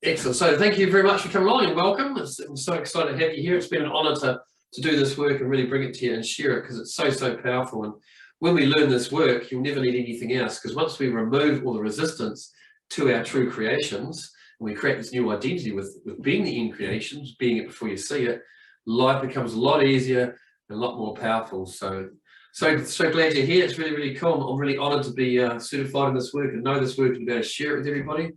Excellent. So thank you very much for coming along and welcome. I'm so excited to have you here. It's been an honour to do this work and really bring it to you and share it because it's so powerful. And when we learn this work, you'll never need anything else, because once we remove all the resistance to our true creations and we create this new identity with being the end creations, being it before you see it, life becomes a lot easier and a lot more powerful. So glad you're here. It's really cool. I'm really honoured to be certified in this work and know this work and be able to share it with everybody,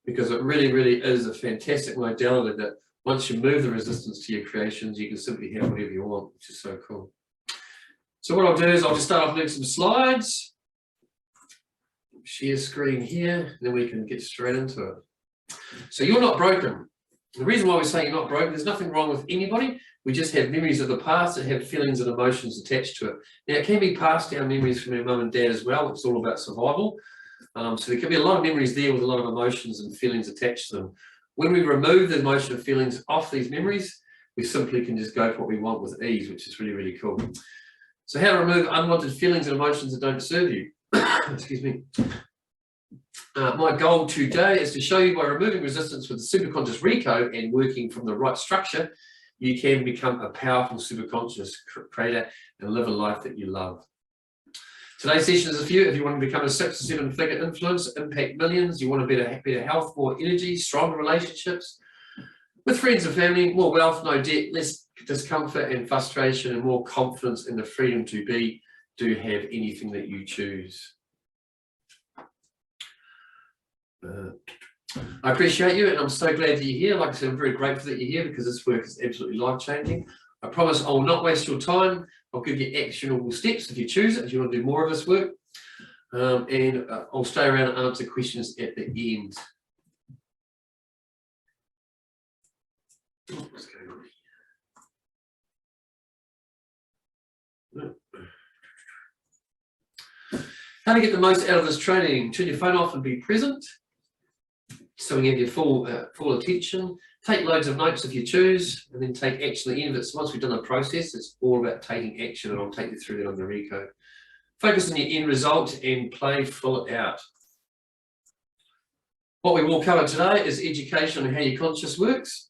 because it really is a fantastic modality that once you move the resistance to your creations, you can simply have whatever you want, which is so cool. So what I'll do is I'll just start off doing some slides, share screen here, and then we can get straight into it. So you're not broken. The reason why we say you're not broken, there's nothing wrong with anybody. We just have memories of the past that have feelings and emotions attached to it. Now, it can be passed down memories from your mum and dad as well. It's all about survival. So there can be a lot of memories there with a lot of emotions and feelings attached to them. When we remove the emotion and feelings off these memories, we simply can just go for what we want with ease, which is really cool. So how to remove unwanted feelings and emotions that don't serve you. Excuse me. My goal today is to show you by removing resistance with the Superconscious Recode and working from the right structure, you can become a powerful superconscious creator and live a life that you love. Today's session is for you if you want to become a 6 or 7 figure influence, impact millions, you want a better health, more energy, stronger relationships with friends and family, more wealth, no debt, less discomfort and frustration, and more confidence in the freedom to be, do have anything that you choose. I appreciate you, and I'm so glad that you're here. Like I said, I'm very grateful that you're here because this work is absolutely life-changing. I promise I will not waste your time. I'll give you actionable steps if you choose it, if you want to do more of this work. And I'll stay around and answer questions at the end. What's going on here? How to get the most out of this training? Turn your phone off and be present, so we have your full attention. Take loads of notes if you choose, and then take action at the end of it. So once we've done the process, it's all about taking action, and I'll take you through that on the Recode. Focus on your end result and play full it out. What we will cover today is education on how your conscious works,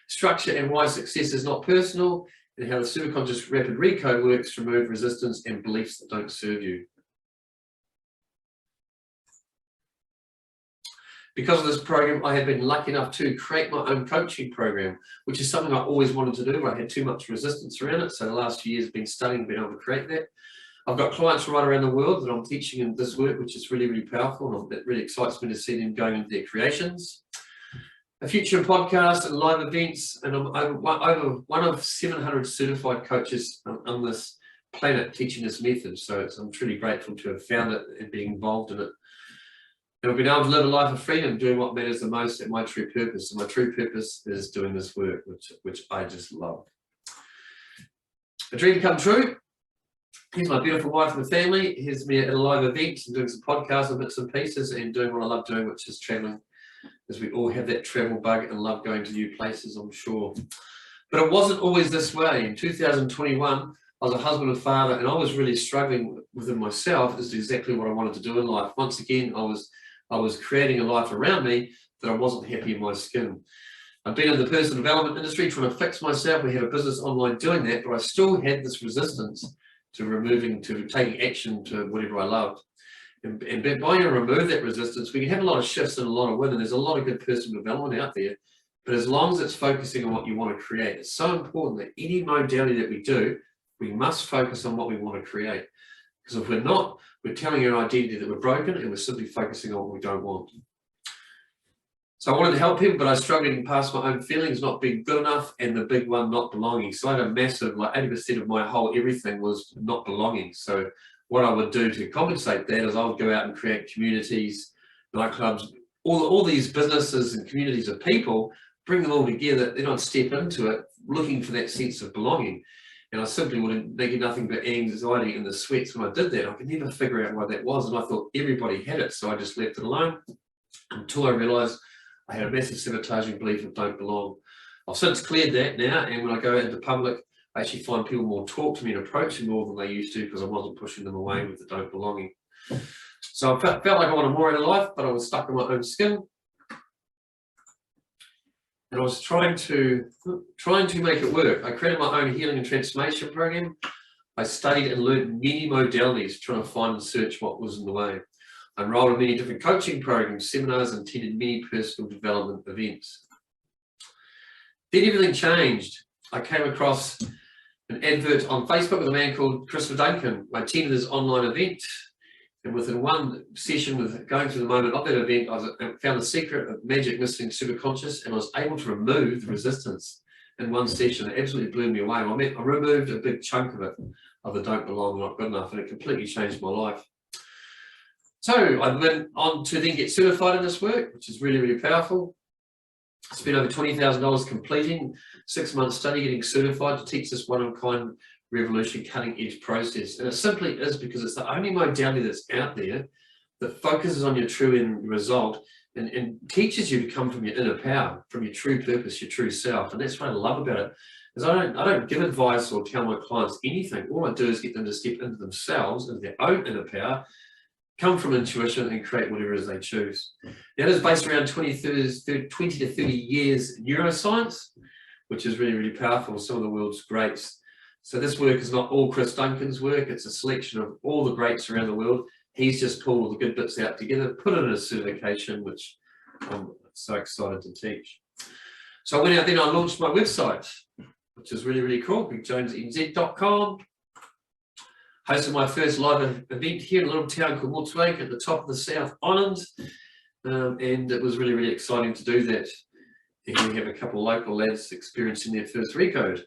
structure and why success is not personal, and how the Superconscious Rapid Recode works to remove resistance and beliefs that don't serve you. Because of this program, I have been lucky enough to create my own coaching program, which is something I always wanted to do, but I had too much resistance around it. So the last few years I've been studying, been able to create that. I've got clients right around the world that I'm teaching in this work, which is really powerful, and it really excites me to see them going into their creations. A future podcast and live events, and I'm over one of 700 certified coaches on this planet teaching this method. So I'm truly grateful to have found it and being involved in it. And I've been able to live a life of freedom, doing what matters the most at my true purpose. And my true purpose is doing this work, which I just love. A dream come true. Here's my beautiful wife and family. Here's me at a live event and doing some podcasts and bits and pieces and doing what I love doing, which is traveling, as we all have that travel bug and love going to new places, I'm sure. But it wasn't always this way. In 2021, I was a husband and father, and I was really struggling within myself as to exactly what I wanted to do in life. Once again, I was creating a life around me that I wasn't happy in my skin. I've been in the personal development industry trying to fix myself. We had a business online doing that, but I still had this resistance to taking action to whatever I loved. And by you remove that resistance, we can have a lot of shifts and a lot of women. There's a lot of good personal development out there, but as long as it's focusing on what you want to create, it's so important that any modality that we do, we must focus on what we want to create. Because if we're not, we're telling our identity that we're broken and we're simply focusing on what we don't want. So I wanted to help people, but I was struggling past my own feelings, not being good enough, and the big one, not belonging. So I had a massive, like 80% of my whole everything was not belonging. So what I would do to compensate that is I would go out and create communities, nightclubs, all these businesses and communities of people, bring them all together, then I'd step into it looking for that sense of belonging. And I simply wouldn't get nothing but anxiety and the sweats when I did that. I could never figure out why that was, and I thought everybody had it, so I just left it alone until I realised I had a massive sabotaging belief of don't belong. I've since cleared that now, and when I go out into public, I actually find people more talk to me and approach me more than they used to, because I wasn't pushing them away with the don't belonging. So I felt like I wanted more out of life, but I was stuck in my own skin. and I was trying to make it work. I created my own healing and transformation program. I studied and learned many modalities, trying to find and search what was in the way. I enrolled in many different coaching programs, seminars, and attended many personal development events. Then everything changed. I came across an advert on Facebook with a man called Christopher Duncan. I attended his online event, and within one session with going through the moment of that event, I found the secret of magic missing superconscious, and I was able to remove the resistance in one session. It absolutely blew me away. I removed a big chunk of it, of the don't belong, not good enough, and it completely changed my life. So I went on to then get certified in this work, which is really, really powerful. I spent over $20,000 completing 6 months study, getting certified to teach this one-of-a-kind revolutionary cutting-edge process. And it simply is because it's the only modality that's out there that focuses on your true end result and teaches you to come from your inner power, from your true purpose, your true self. And that's what I love about it. Is I don't give advice or tell my clients anything. All I do is get them to step into themselves, into their own inner power, come from intuition, and create whatever it is they choose. Now, it is based around 20 to 30 years neuroscience, which is really, really powerful. Some of the world's greats. So this work is not all Chris Duncan's work. It's a selection of all the greats around the world. He's just pulled all the good bits out together, put it in a certification, which I'm so excited to teach. So I went out then, I launched my website, which is really, really cool, bigjonesnz.com. Hosted my first live event here in a little town called Mortswake at the top of the South Island. And it was really, really exciting to do that. And we have a couple of local lads experiencing their first recode.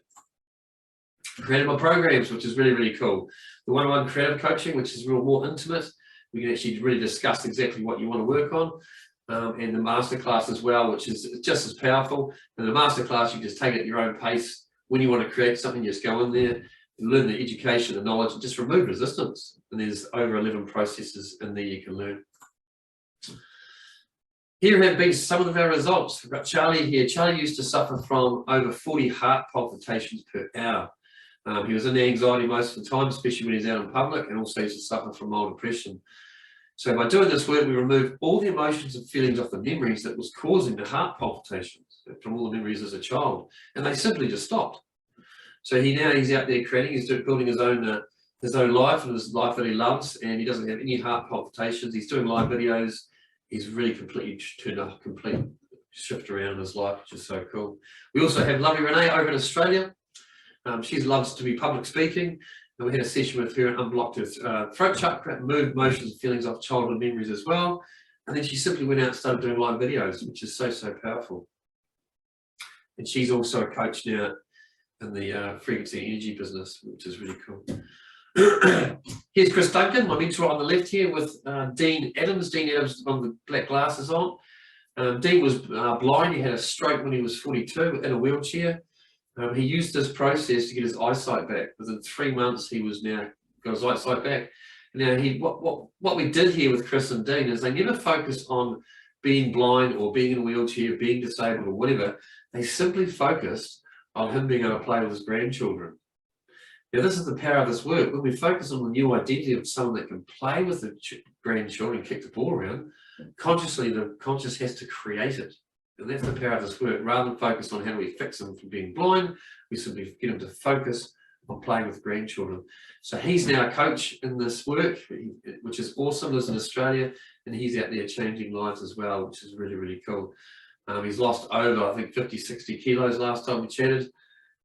Created my programs, which is really, really cool. The one-on-one creative coaching, which is more intimate. We can actually really discuss exactly what you want to work on. And the masterclass as well, which is just as powerful. And the masterclass, you just take it at your own pace. When you want to create something, just go in there, learn the education, the knowledge, and just remove resistance. And there's over 11 processes in there you can learn. Here have been some of our results. We've got Charlie here. Charlie used to suffer from over 40 heart palpitations per hour. He was in anxiety most of the time, especially when he's out in public, and also used to suffer from mild depression. So by doing this work, we removed all the emotions and feelings off the memories that was causing the heart palpitations from all the memories as a child, and they simply just stopped. So he's out there creating, he's building his own life and his life that he loves, and he doesn't have any heart palpitations. He's doing live videos. He's really completely turned a complete shift around in his life, which is so cool. We also have lovely Renee over in Australia. She loves to be public speaking, and we had a session with her and unblocked her throat chakra, moved motions and feelings off childhood memories as well. And then she simply went out and started doing live videos, which is so, so powerful. And she's also a coach now in the frequency energy business, which is really cool. Here's Chris Duncan, my mentor on the left here with Dean Adams. Dean Adams with the black glasses on. Dean was blind. He had a stroke when he was 42 in a wheelchair. He used this process to get his eyesight back. Within 3 months, he was now got his eyesight back. Now, what we did here with Chris and Dean is they never focused on being blind or being in a wheelchair, being disabled or whatever. They simply focused on him being able to play with his grandchildren. Now, this is the power of this work. When we focus on the new identity of someone that can play with the grandchildren, kick the ball around, consciously, the conscious has to create it. And that's the power of this work. Rather than focus on how do we fix them from being blind, we simply get them to focus on playing with grandchildren. So he's now a coach in this work, which is awesome. Lives in Australia, and he's out there changing lives as well, which is really, really cool. He's lost over, I think, 50, 60 kilos last time we chatted.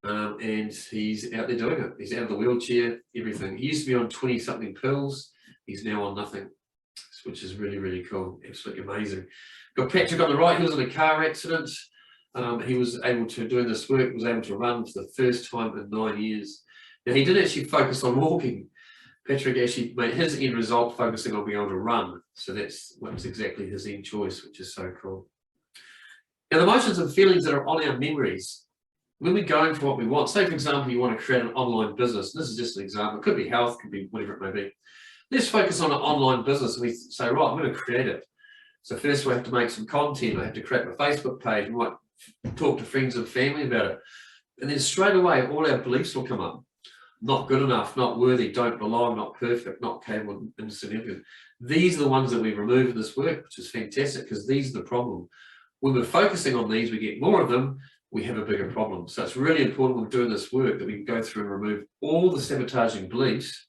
And he's out there doing it. He's out of the wheelchair, everything. He used to be on 20-something pills. He's now on nothing, which is really, really cool. Absolutely amazing. Got Patrick on the right. He was in a car accident. He was able to, doing this work, was able to run for the first time in 9 years. Now, he didn't actually focus on walking. Patrick actually made his end result focusing on being able to run. So that's exactly his end choice, which is so cool. Now, the emotions and feelings that are on our memories, when we're going for what we want, say, for example, you want to create an online business. This is just an example. It could be health, could be whatever it may be. Let's focus on an online business and we say, right, I'm going to create it. So first we have to make some content. I have to create my Facebook page. We might talk to friends and family about it. And then straight away, all our beliefs will come up. Not good enough, not worthy, don't belong, not perfect, not capable, insignificant. These are the ones that we remove in this work, which is fantastic because these are the problem. When we're focusing on these, we get more of them, we have a bigger problem. So it's really important when we're doing this work that we can go through and remove all the sabotaging beliefs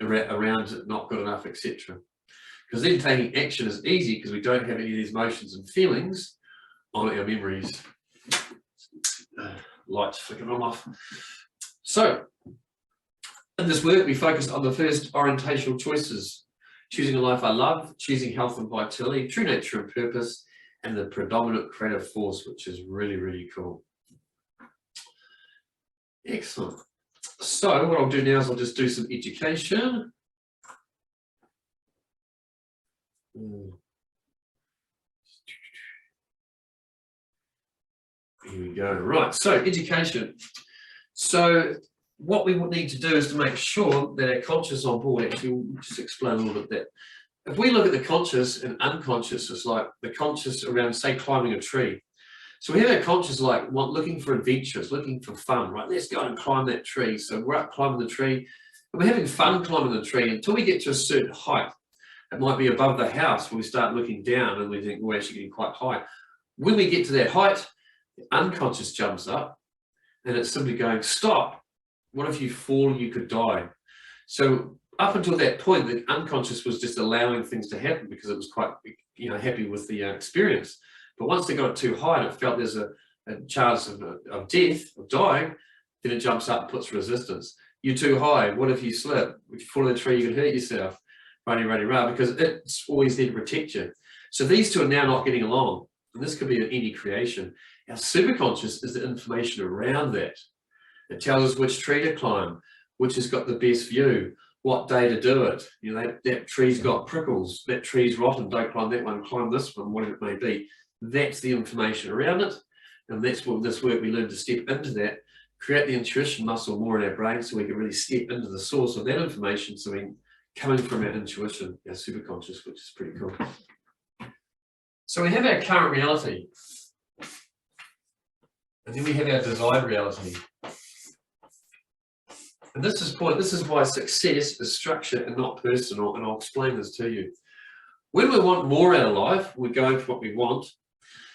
around not good enough, etc. Because then taking action is easy because we don't have any of these emotions and feelings on our memories. Lights flickering off. So in this work, we focus on the first orientational choices: choosing a life I love, choosing health and vitality, true nature and purpose, and the predominant creative force, which is really, really cool. Excellent. So what I'll do now is I'll just do some education. Here we go. Right, so education. So what we would need to do is to make sure that our conscious is on board. Actually, we'll just explain a little bit that. If we look at the conscious and unconscious, it's like the conscious around, say, climbing a tree. So we have our conscious like looking for adventures, looking for fun, right? Let's go and climb that tree. So we're up climbing the tree, and we're having fun climbing the tree until we get to a certain height. It might be above the house where we start looking down and we think we're actually getting quite high. When we get to that height, the unconscious jumps up and it's simply going, stop. What if you fall and you could die? So up until that point, the unconscious was just allowing things to happen because it was quite, happy with the experience. But once they got it too high and it felt there's a chance of death, of dying, then it jumps up and puts resistance. You're too high. What if you slip? If you fall in a tree, you could hurt yourself. Rah, because it's always there to protect you. So these two are now not getting along. And this could be any creation. Our superconscious is the information around that. It tells us which tree to climb, which has got the best view, what day to do it. That tree's got prickles, that tree's rotten, don't climb that one, climb this one, whatever it may be. That's the information around it. And that's what this work we learn to step into that, create the intuition muscle more in our brain so we can really step into the source of that information. So we coming from our intuition, our superconscious, which is pretty cool. So we have our current reality. And then we have our desired reality. And this is why success is structured and not personal, and I'll explain this to you. When we want more out of life, we're going for what we want.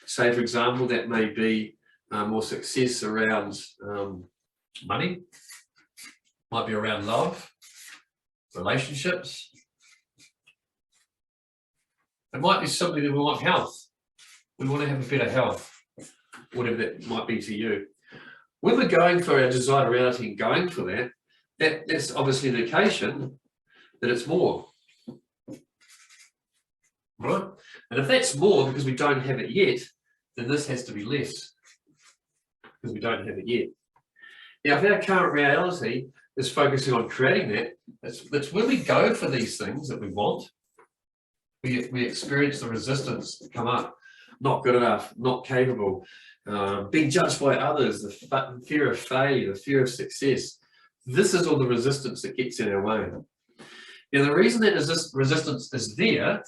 Say, for example, that may be more success around money, might be around love, relationships. It might be simply that we want health. We want to have a better health, whatever that might be to you. When we're going for our desired reality and going for that, that's obviously an indication that it's more. Right? And if that's more because we don't have it yet, then this has to be less because we don't have it yet. Now, if our current reality is focusing on creating that, that's when we go for these things that we want, we experience the resistance come up, not good enough, not capable, being judged by others, the fear of failure, the fear of success. This is all the resistance that gets in our way. Now, the reason that resistance is there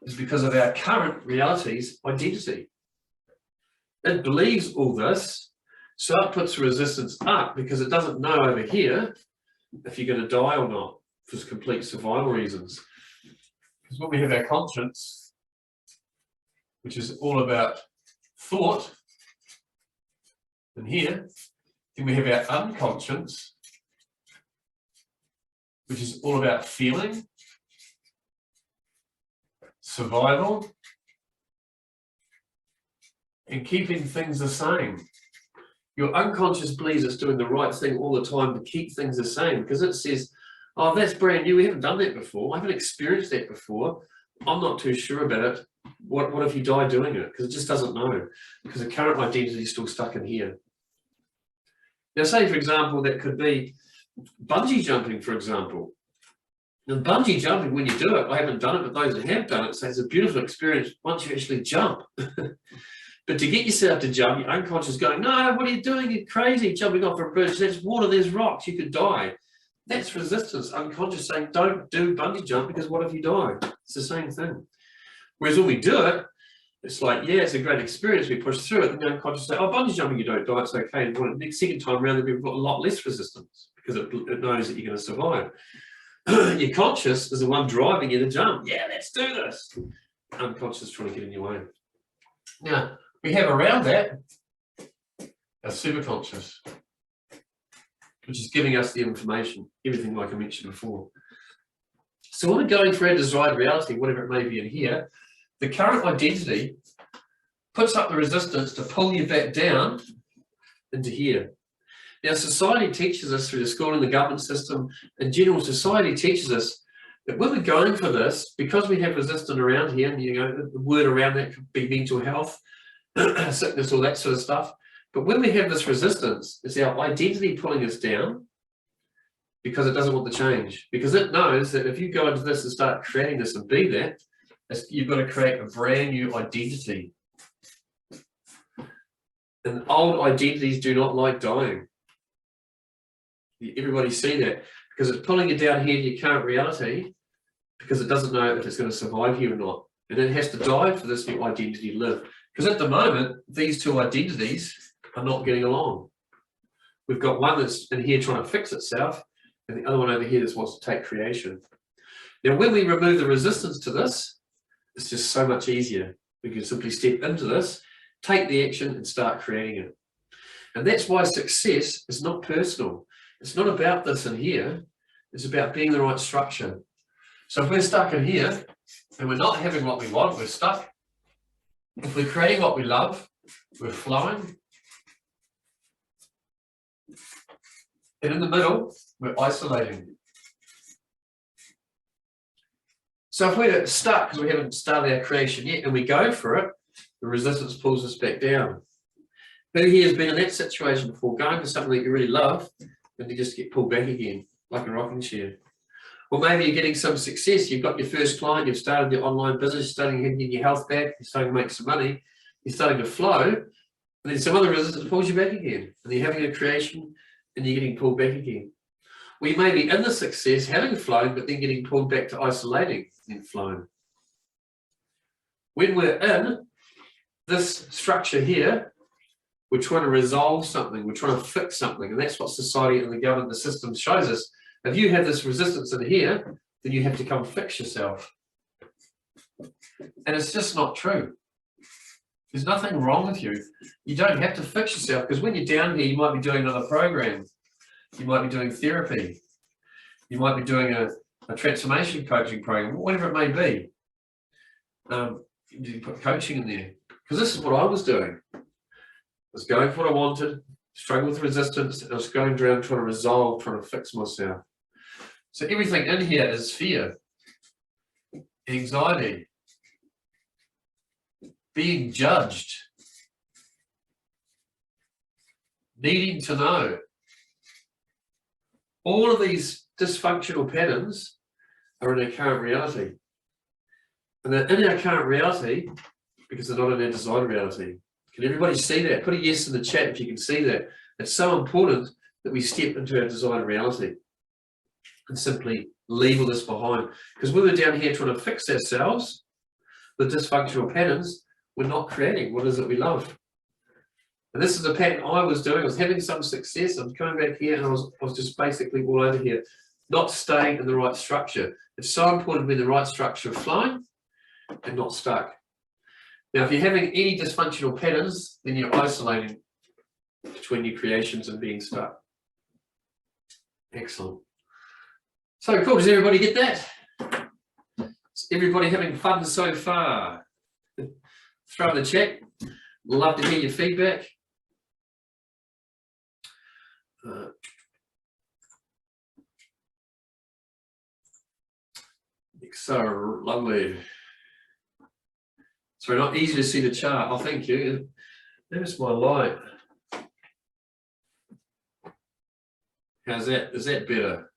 is because of our current reality's identity. It believes all this, so it puts resistance up because it doesn't know over here if you're going to die or not for complete survival reasons. Because when we have our conscience, which is all about thought, and here, then we have our unconscious, which is all about feeling, survival, and keeping things the same. Your unconscious believes it's doing the right thing all the time to keep things the same because it says, oh, that's brand new, we haven't done that before, I haven't experienced that before, I'm not too sure about it. What if you die doing it? Because it just doesn't know, because the current identity is still stuck in here. Now, say, for example, that could be bungee jumping, for example. Now, bungee jumping, when you do it, I haven't done it, but those that have done it say it's a beautiful experience once you actually jump. But to get yourself to jump, your unconscious is going, no, what are you doing? You're crazy, jumping off a bridge. There's water, there's rocks, you could die. That's resistance, unconscious saying, don't do bungee jump because what if you die? It's the same thing. Whereas when we do it, it's like, yeah, it's a great experience, we push through it, and the unconscious say, oh, bungee jumping, you don't die, it's okay. And the next second time around, we've got a lot less resistance because it knows that you're going to survive. Your conscious is the one driving you to jump. Yeah, let's do this. Unconscious trying to get in your way. Now, we have around that our superconscious, which is giving us the information, everything like I mentioned before. So when we're going for our desired reality, whatever it may be in here, the current identity puts up the resistance to pull you back down into here. Now, society teaches us through the school and the government system, and general society teaches us that when we're going for this, because we have resistance around here, and you know, the word around that could be mental health, sickness, all that sort of stuff. But when we have this resistance, it's our identity pulling us down because it doesn't want the change. Because it knows that if you go into this and start creating this and be that, you've got to create a brand new identity. And old identities do not like dying. Everybody see that, because it's pulling you down here to your current reality because it doesn't know if it's going to survive here or not. And it has to die for this new identity to live. Because at the moment, these two identities are not getting along. We've got one that's in here trying to fix itself, and the other one over here that wants to take creation. Now, when we remove the resistance to this, it's just so much easier. We can simply step into this, take the action, and start creating it. And that's why success is not personal. It's not about this in here. It's about being the right structure. So if we're stuck in here, and we're not having what we want, we're stuck. If we're creating what we love, we're flowing. And in the middle, we're isolating. So if we're stuck because we haven't started our creation yet and we go for it, the resistance pulls us back down. Who here has been in that situation before, going for something that you really love and you just get pulled back again, like a rocking chair? Or maybe you're getting some success, you've got your first client, you've started your online business, you're starting to get your health back, you're starting to make some money, you're starting to flow, and then some other resistance pulls you back again. And you're having a creation and you're getting pulled back again. We may be in the success, having flown, but then getting pulled back to isolating and flowing. When we're in this structure here, we're trying to resolve something, we're trying to fix something, and that's what society and the government, the system shows us. If you have this resistance in here, then you have to come fix yourself. And it's just not true. There's nothing wrong with you. You don't have to fix yourself, because when you're down here, you might be doing another program. You might be doing therapy. You might be doing a transformation coaching program, whatever it may be. You put coaching in there. Because this is what I was doing. I was going for what I wanted, struggling with resistance, and I was going around trying to resolve, trying to fix myself. So everything in here is fear, anxiety, being judged, needing to know. All of these dysfunctional patterns are in our current reality. And they're in our current reality because they're not in our desired reality. Can everybody see that? Put a yes in the chat if you can see that. It's so important that we step into our desired reality and simply leave all this behind. Because when we're down here trying to fix ourselves, the dysfunctional patterns, we're not creating what is it we love. And this is a pattern I was doing. I was having some success. I was coming back here and I was just basically all over here, not staying in the right structure. It's so important to be in the right structure of flowing and not stuck. Now, if you're having any dysfunctional patterns, then you're isolating between your creations and being stuck. Excellent. So cool. Does everybody get that? Is everybody having fun so far? Throw in the chat. Love to hear your feedback. So lovely. Sorry, not easy to see the chart. Oh, thank you. There's my light. How's that? Is that better?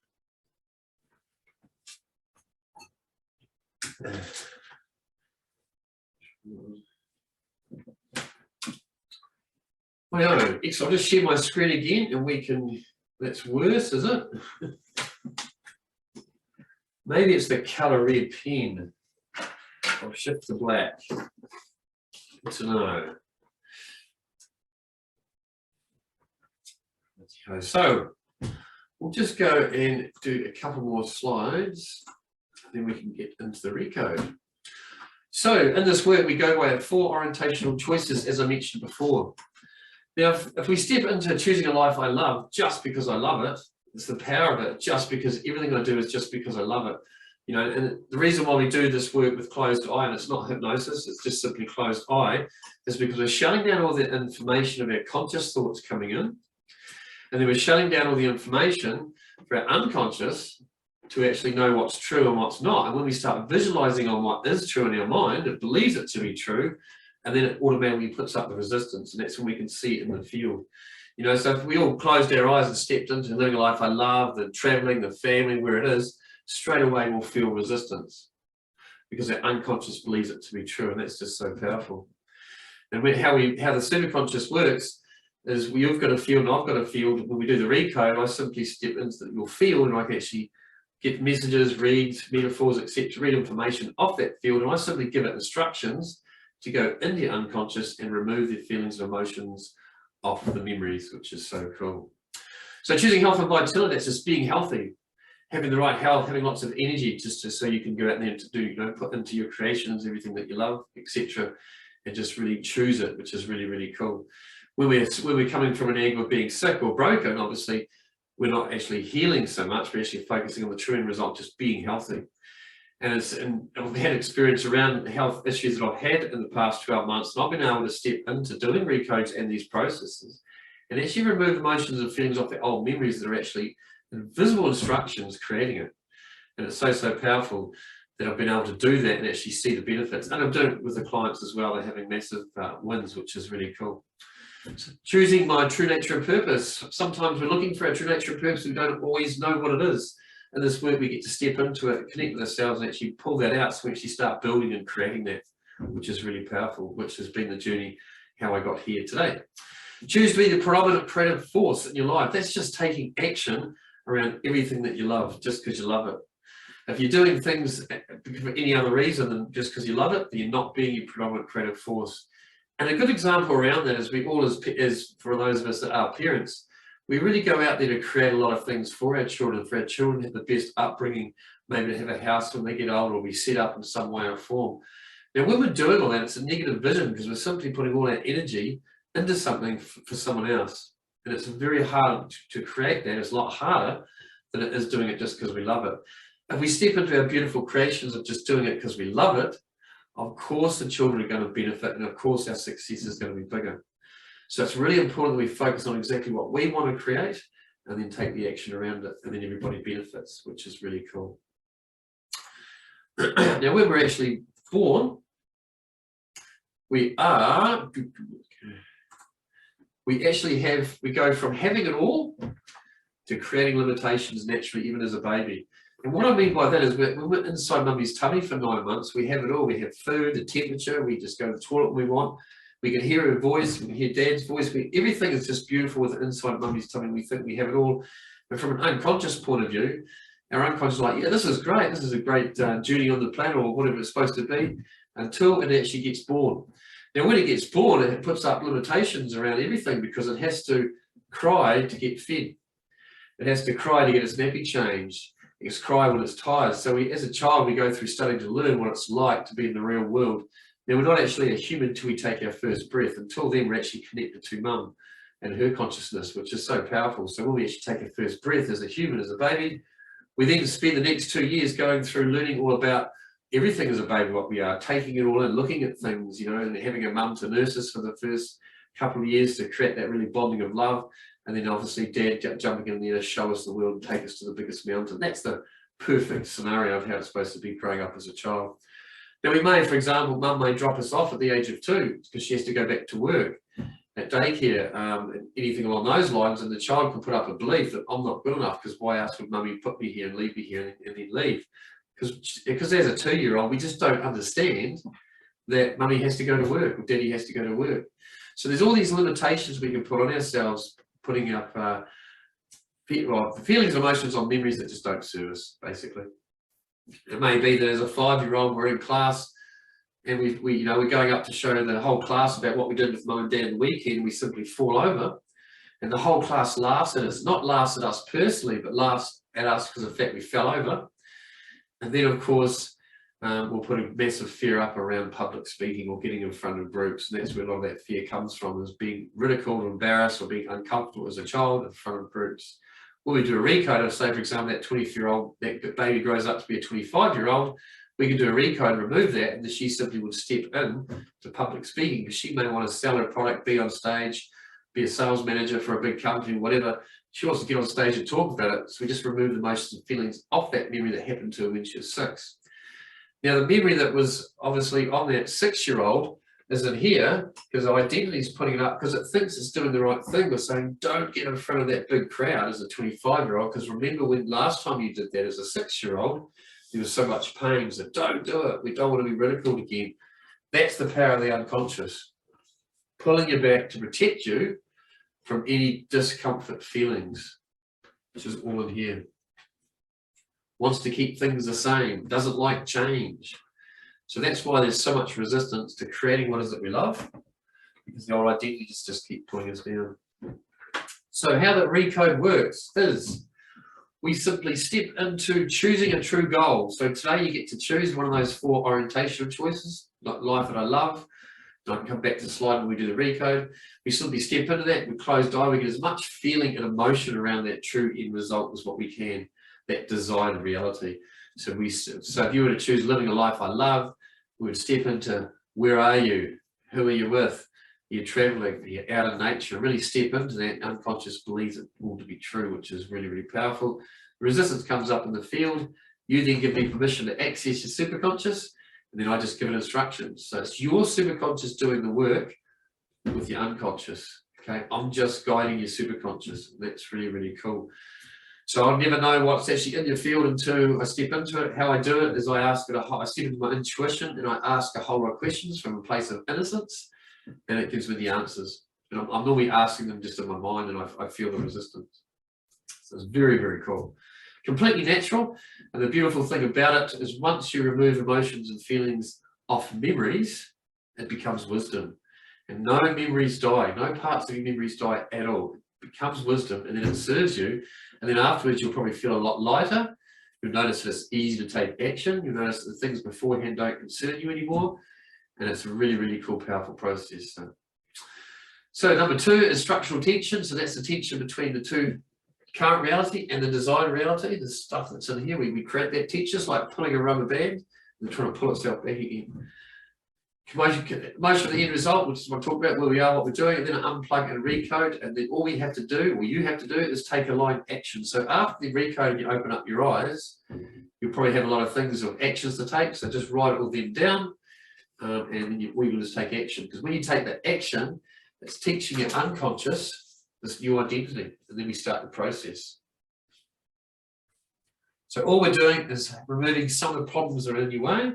Well, excellent. I'll just share my screen again and we can, that's worse, is it? Maybe it's the colour red pen. I'll shift to black. Good to know. Okay, so we'll just go and do a couple more slides, then we can get into the recode. So in this work, we go by 4 orientational choices, as I mentioned before. Now, if we step into choosing a life I love just because I love it, it's the power of it, just because everything I do is just because I love it. You know, and the reason why we do this work with closed eye, and it's not hypnosis, it's just simply closed eye, is because we're shutting down all the information of our conscious thoughts coming in, and then we're shutting down all the information for our unconscious to actually know what's true and what's not. And when we start visualizing on what is true in our mind, it believes it to be true, and then it automatically puts up the resistance, and that's when we can see it in the field. You know, so if we all closed our eyes and stepped into living a life I love, the traveling, the family, where it is, straight away we'll feel resistance because our unconscious believes it to be true, and that's just so powerful. And how the superconscious works is you've got a field and I've got a field. When we do the recode, I simply step into your field and I can actually get messages, read metaphors, etc., read information off that field, and I simply give it instructions to go into your unconscious and remove the feelings and emotions off the memories, which is so cool. So choosing health and vitality, that's just being healthy, having the right health, having lots of energy, so you can go out there and do, you know, put into your creations everything that you love, etc., and just really choose it, which is really, really cool. When we're coming from an angle of being sick or broken, obviously we're not actually healing so much, we're actually focusing on the true end result, just being healthy. And I've had experience around health issues that I've had in the past 12 months, and I've been able to step into doing recodes and these processes and actually remove emotions and feelings off the old memories that are actually invisible instructions creating it. And it's so, so powerful that I've been able to do that and actually see the benefits. And I'm doing it with the clients as well. They're having massive wins, which is really cool. So choosing my true nature and purpose. Sometimes we're looking for our true nature and purpose. We don't always know what it is. In this work, we get to step into it, connect with ourselves, and actually pull that out, so we actually start building and creating that, which is really powerful, which has been the journey, how I got here today. Choose to be the predominant creative force in your life. That's just taking action around everything that you love, just because you love it. If you're doing things for any other reason than just because you love it, then you're not being your predominant creative force. And a good example around that is we all, as for those of us that are parents, we really go out there to create a lot of things for our children have the best upbringing, maybe to have a house when they get older or be set up in some way or form. Now, when we're doing all that, it's a negative vision because we're simply putting all our energy into something for someone else. And it's very hard to create that. It's a lot harder than it is doing it just because we love it. If we step into our beautiful creations of just doing it because we love it, of course the children are going to benefit, and of course our success is going to be bigger. So it's really important that we focus on exactly what we want to create and then take the action around it, and then everybody benefits, which is really cool. Now, when we're actually born, we go from having it all to creating limitations naturally, even as a baby. And what I mean by that is when we're inside mummy's tummy for 9 months, we have it all. We have food, the temperature, we just go to the toilet when we want. We can hear her voice, we can hear dad's voice. Everything is just beautiful with inside mummy's tummy. We think we have it all. But from an unconscious point of view, our unconscious is like, yeah, this is great. This is a great journey on the planet or whatever it's supposed to be, until it actually gets born. Now, when it gets born, it puts up limitations around everything because it has to cry to get fed. It has to cry to get its nappy changed. It has to cry when it's tired. So as a child, we go through studying to learn what it's like to be in the real world. Now, we're not actually a human until we take our first breath. Until then, we're actually connected to mum and her consciousness, which is so powerful. So when we actually take our first breath as a human, as a baby, we then spend the next 2 years going through learning all about everything as a baby, what we are, taking it all in, looking at things, you know, and having a mum to nurse us for the first couple of years to create that really bonding of love. And then obviously dad jumping in there to show us the world and take us to the biggest mountain. That's the perfect scenario of how it's supposed to be growing up as a child. Now, we may, for example, mum may drop us off at the age of 2 because she has to go back to work at daycare, and anything along those lines, and the child can put up a belief that I'm not good enough because why else would mummy put me here and leave me here and then leave? Because as a 2-year-old, we just don't understand that mummy has to go to work or daddy has to go to work. So there's all these limitations we can put on ourselves, putting up feelings, emotions on memories that just don't serve us, basically. It may be that as a 5-year-old, we're in class and we're going up to show the whole class about what we did with mum and dad on the weekend. We simply fall over and the whole class laughs at us, not laughs at us personally, but laughs at us because of the fact we fell over. And then, of course, will put a massive fear up around public speaking or getting in front of groups, and that's where a lot of that fear comes from, is being ridiculed or embarrassed or being uncomfortable as a child in front of groups. When we do a recode of, say for example, that 24-year-old, that baby grows up to be a 25-year-old, we can do a recode and remove that, and then she simply would step in to public speaking, because she may want to sell her product, be on stage, be a sales manager for a big company, whatever. She wants to get on stage and talk about it, so we just remove the emotions and feelings off that memory that happened to her when she was 6. Now, the memory that was obviously on that 6-year-old is in here, because our identity is putting it up because it thinks it's doing the right thing. We're saying, don't get in front of that big crowd as a 25-year-old, because remember when last time you did that as a 6-year-old, there was so much pain, so don't do it. We don't want to be ridiculed again. That's the power of the unconscious, pulling you back to protect you from any discomfort feelings, which is all in here. Wants to keep things the same, doesn't like change. So that's why there's so much resistance to creating what is it we love, because the old identities just keep pulling us down. So how the recode works is we simply step into choosing a true goal. So today you get to choose one of those 4 orientational choices, like life that I love. And I can come back to the slide when we do the recode. We simply step into that with closed eye. We get as much feeling and emotion around that true end result as what we can, that desired reality. So if you were to choose living a life I love, we would step into, where are you? Who are you with? You're traveling, you're out in nature, really step into that. Unconscious believes it all to be true, which is really, really powerful. The resistance comes up in the field. You then give me permission to access your superconscious, and then I just give it instructions. So it's your superconscious doing the work with your unconscious. Okay, I'm just guiding your superconscious. And that's really, really cool. So I'll never know what's actually in your field until I step into it. How I do it is I step into my intuition and I ask a whole lot of questions from a place of innocence, and it gives me the answers. And I'm normally asking them just in my mind, and I feel the resistance. So it's very, very cool. Completely natural. And the beautiful thing about it is once you remove emotions and feelings off memories, it becomes wisdom. And no memories die. No parts of your memories die at all. It becomes wisdom, and then it serves you. And then afterwards, you'll probably feel a lot lighter. You'll notice that it's easy to take action. You'll notice that the things beforehand don't concern you anymore. And it's a really, really cool, powerful process. So number 2 is structural tension. So that's the tension between the two, current reality and the desired reality. The stuff that's in here, we create that tension, just like pulling a rubber band and trying to pull itself back again. Motion of the end result, which is what I talk about, where we are, what we're doing, and then unplug and recode. And then all we have to do, or you have to do, is take aligned action. So after the recode and you open up your eyes, you'll probably have a lot of things of actions to take. So just write all them down, and then we will just take action. Because when you take that action, it's teaching your unconscious this new identity, and then we start the process. So all we're doing is removing some of the problems that are in your way,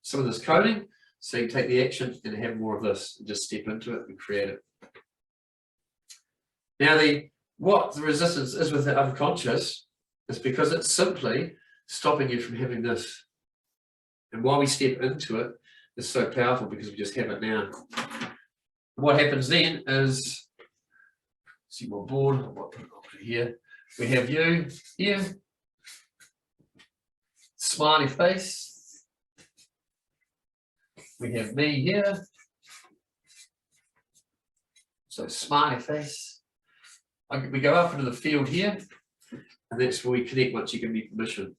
some of this coding. So you take the action and have more of this, and just step into it and create it. Now, what the resistance is with the unconscious is because it's simply stopping you from having this. And why we step into it is so powerful, because we just have it now. What happens then is, see my board, I might put it over here. We have you here, smiley face. We have me here, so smiley face. We go up into the field here, and that's where we connect once you give me permission.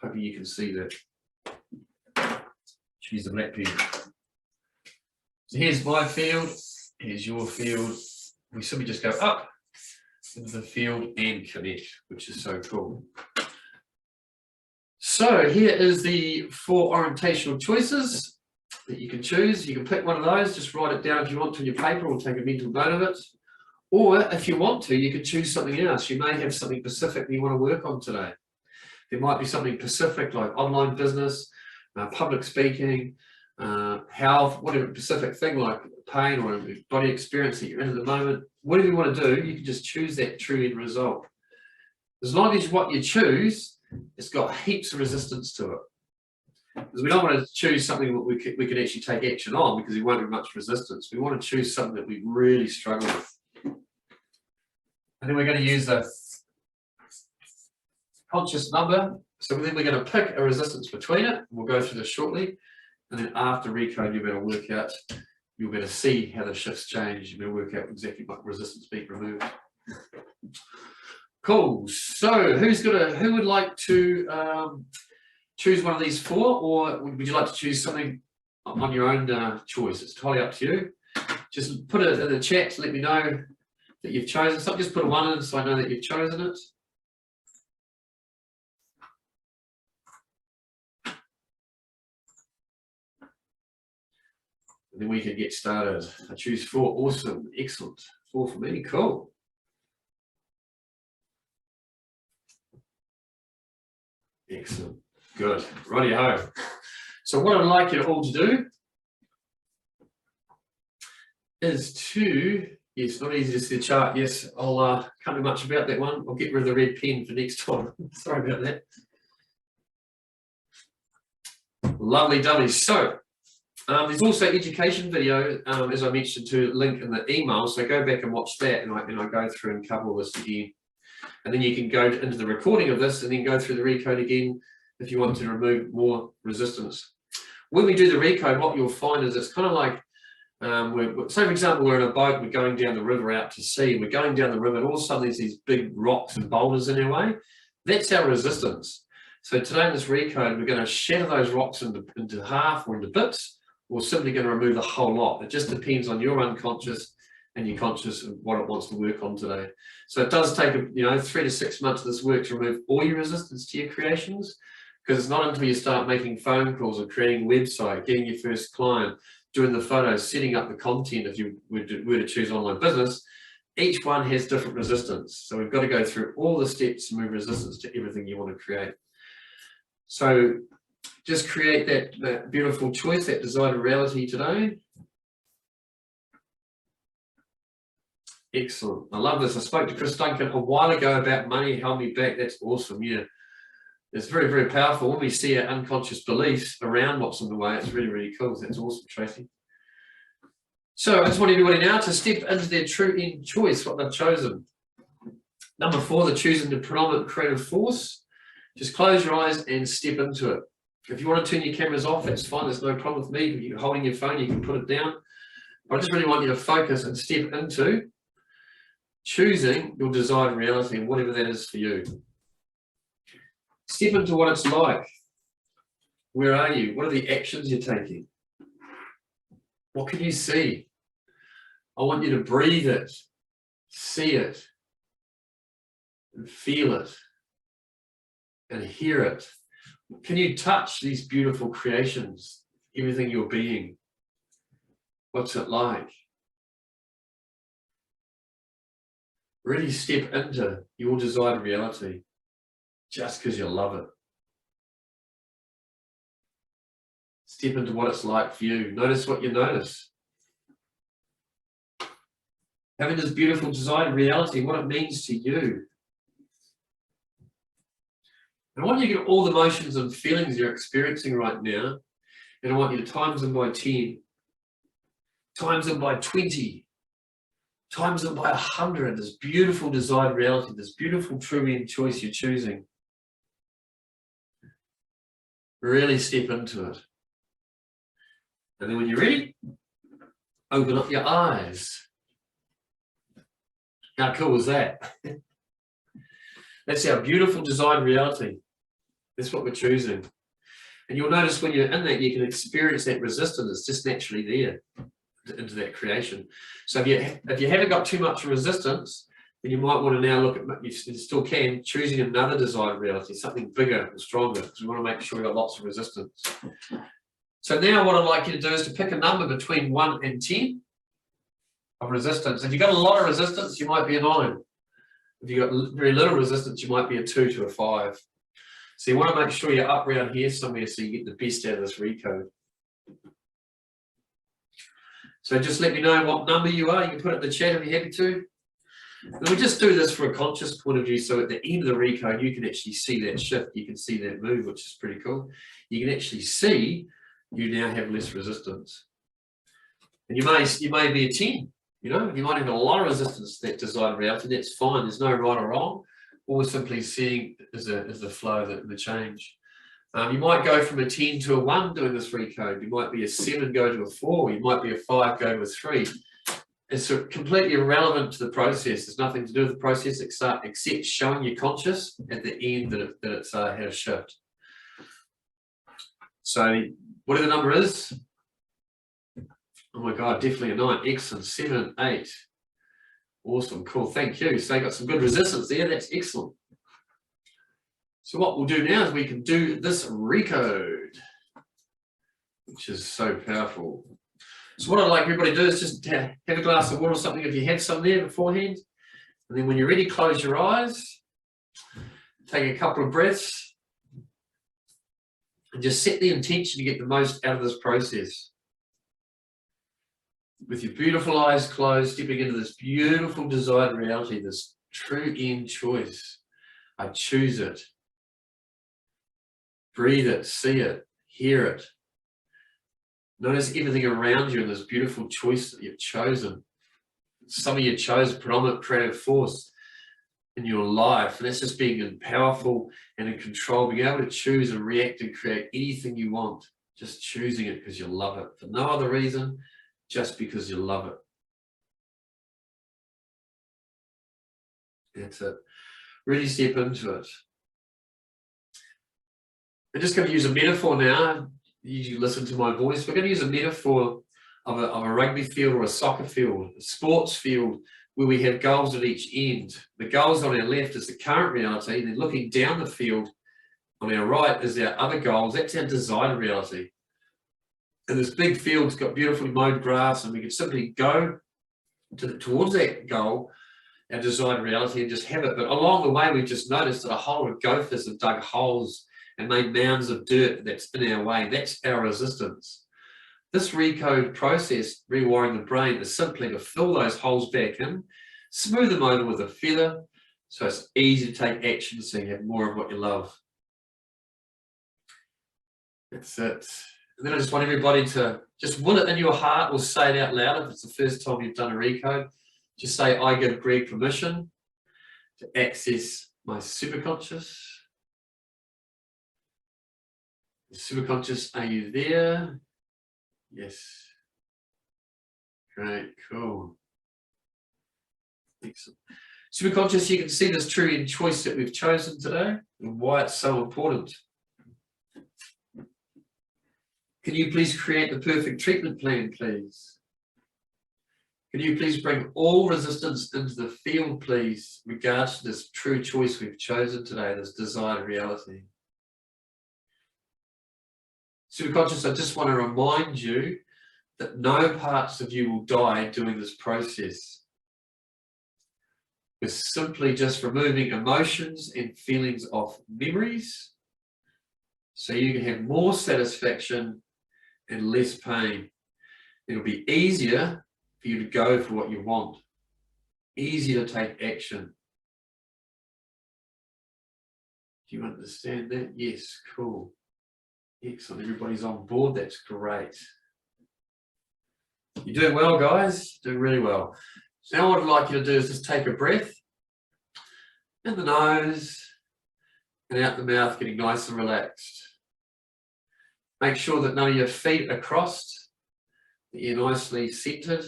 Hopefully you can see that. Choose the black pen. So here's my field, here's your field. We simply just go up into the field and connect, which is so cool. So here is the 4 orientational choices that you can choose. You can pick one of those, just write it down if you want to on your paper, or take a mental note of it. Or if you want to, you can choose something else. You may have something specific that you want to work on today. There might be something specific like online business, public speaking, health, whatever specific thing like pain or body experience that you're in at the moment. Whatever you want to do, you can just choose that true end result. As long as what you choose, it's got heaps of resistance to it. Because we don't want to choose something that we could actually take action on, because there won't be much resistance. We want to choose something that we really struggle with. And then we're going to use the conscious number So then we're going to pick a resistance between it. We'll go through this shortly. And then after recode, you'll be able to work out, you'll be able to see how the shifts change. You'll be able to work out exactly what resistance being removed. Cool. So who would like to choose one of these four, or would you like to choose something on your own choice? It's totally up to you. Just put it in the chat to let me know that you've chosen something. Just put a 1 in so I know that you've chosen it. And then we can get started. I choose 4. Awesome. Excellent. 4 for me. Cool. Excellent. Good. Righty-ho. So what I'd like you all to do is to, yes, not easy to see the chart. Yes, I'll can't do much about that one. I'll get rid of the red pen for next time. Sorry about that. Lovely dovey. So there's also education video, as I mentioned, to link in the email. So go back and watch that, and I go through and cover all this again. And then you can go into the recording of this and then go through the recode again if you want to remove more resistance. When we do the recode, what you'll find is it's kind of like, say for example, we're in a boat, we're going down the river out to sea, and we're going down the river, and all of a sudden there's these big rocks and boulders in our way. That's our resistance. So today in this recode, we're going to shatter those rocks into half or into bits, or simply going to remove the whole lot. It just depends on your unconscious and your conscious and what it wants to work on today. So it does take 3 to 6 months of this work to remove all your resistance to your creations, because it's not until you start making phone calls or creating a website, getting your first client, doing the photos, setting up the content, if you were to choose online business, each one has different resistance. So we've got to go through all the steps to move resistance to everything you want to create. So just create that beautiful choice, that desired reality today. Excellent. I love this. I spoke to Chris Duncan a while ago about money held me back. That's awesome. Yeah. It's very, very powerful. When we see our unconscious beliefs around what's in the way, it's really, really cool. That's awesome, Tracy. So I just want everybody now to step into their true end choice, what they've chosen. Number 4, they're choosing the predominant creative force. Just close your eyes and step into it. If you want to turn your cameras off, that's fine. There's no problem with me. If you're holding your phone, you can put it down. But I just really want you to focus and step into choosing your desired reality, and whatever that is for you. Step into what it's like. Where are you? What are the actions you're taking? What can you see? I want you to breathe it, see it, and feel it, and hear it. Can you touch these beautiful creations, everything you're being? What's it like? Really step into your desired reality just because you love it. Step into what it's like for you. Notice what you notice. Having this beautiful desired reality, what it means to you. And I want you to get all the emotions and feelings you're experiencing right now, and I want you to times them by 10, times them by 20, times them by 100, this beautiful desired reality, this beautiful true end choice you're choosing. Really step into it. And then when you're ready, open up your eyes. How cool is that? That's our beautiful desired reality. That's what we're choosing. And you'll notice when you're in that, you can experience that resistance. It's just naturally there into that creation. So if you haven't got too much resistance, then you might want to now look at, you still can, choosing another desired reality, something bigger and stronger, because we want to make sure we've got lots of resistance. So now what I'd like you to do is to pick a number between 1 and 10 of resistance. If you've got a lot of resistance, you might be a 9. If you've got very little resistance, you might be a 2 to a 5. So you want to make sure you're up around here somewhere so you get the best out of this recode. So just let me know what number you are. You can put it in the chat if you're happy to. And we just do this from a conscious point of view, so at the end of the recode, you can actually see that shift. You can see that move, which is pretty cool. You can actually see you now have less resistance. And you may be a 10, you might have a lot of resistance to that desired reality. That's fine. There's no right or wrong. or simply seeing as the flow, the change. You might go from a 10 to a 1 doing this recode. You might be a 7, go to a 4. You might be a 5, go to a 3. It's completely irrelevant to the process. There's nothing to do with the process except showing you conscious at the end that it's had a shift. So whatever the number is, oh my God, definitely a 9. Excellent. 7, 8. Awesome. Cool. Thank you. So you got some good resistance there. That's excellent. So what we'll do now is we can do this recode, which is so powerful. So what I'd like everybody to do is just have a glass of water or something if you had some there beforehand. And then when you're ready, close your eyes, take a couple of breaths, and just set the intention to get the most out of this process. With your beautiful eyes closed, stepping into this beautiful desired reality, this true end choice. I choose it. Breathe it, see it, hear it. Notice everything around you in this beautiful choice that you've chosen. Some of you chose predominant creative force in your life, and that's just being in powerful and in control, being able to choose and react and create anything you want, just choosing it because you love it, for no other reason, just because you love it. That's it. Really step into it. I'm just going to use a metaphor now. You listen to my voice. We're going to use a metaphor of a rugby field or a soccer field, a sports field, where we have goals at each end. The goals on our left is the current reality. Then looking down the field on our right is our other goals. That's our desired reality. And this big field's got beautifully mowed grass, and we can simply go towards that goal, our desired reality, and just have it. But along the way, we've just noticed that a whole lot of gophers have dug holes and made mounds of dirt that's in our way. That's our resistance. This recode process, rewiring the brain, is simply to fill those holes back in, smooth them over with a feather, so it's easy to take action so you have more of what you love. That's it. And then I just want everybody to just will it in your heart or say it out loud if it's the first time you've done a recode. Just say, I give Greg permission to access my superconscious. Superconscious, are you there? Yes. Great, cool. Excellent. Superconscious, you can see this true choice that we've chosen today and why it's so important. Can you please create the perfect treatment plan, please? Can you please bring all resistance into the field, please, regards to this true choice we've chosen today, this desired reality? Superconscious, I just want to remind you that no parts of you will die doing this process. We're simply just removing emotions and feelings of memories so you can have more satisfaction and less pain. It'll be easier for you to go for what you want, easier to take action. Do you understand that? Yes, cool. Excellent, everybody's on board, that's great. You're doing well, guys, doing really well. So now what I'd like you to do is just take a breath in the nose and out the mouth, getting nice and relaxed. Make sure that none of your feet are crossed, that you're nicely centered.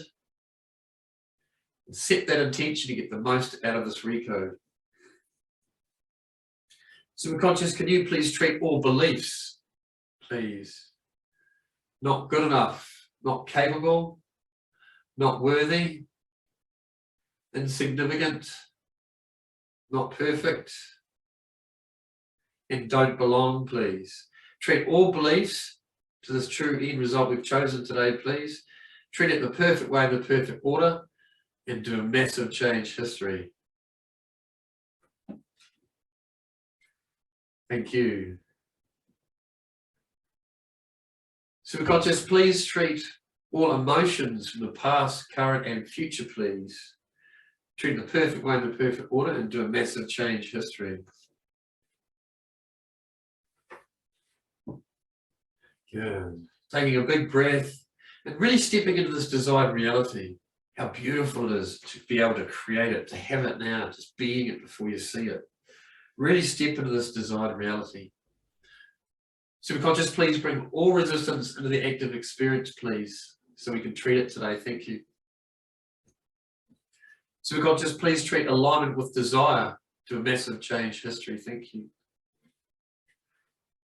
And set that intention to get the most out of this recode. Superconscious, can you please treat all beliefs, please? Not good enough, not capable, not worthy, insignificant, not perfect, and don't belong, please. Treat all beliefs to this true end result we've chosen today, please. Treat it in the perfect way, in the perfect order, and do a massive change history. Thank you. Superconscious, please treat all emotions from the past, current, and future, please. Treat the perfect way in the perfect order and do a massive change history. Good. Taking a big breath and really stepping into this desired reality. How beautiful it is to be able to create it, to have it now, just being it before you see it. Really step into this desired reality. Superconscious, please bring all resistance into the active experience, please, so we can treat it today. Thank you. Superconscious, please treat alignment with desire to a massive change history. Thank you.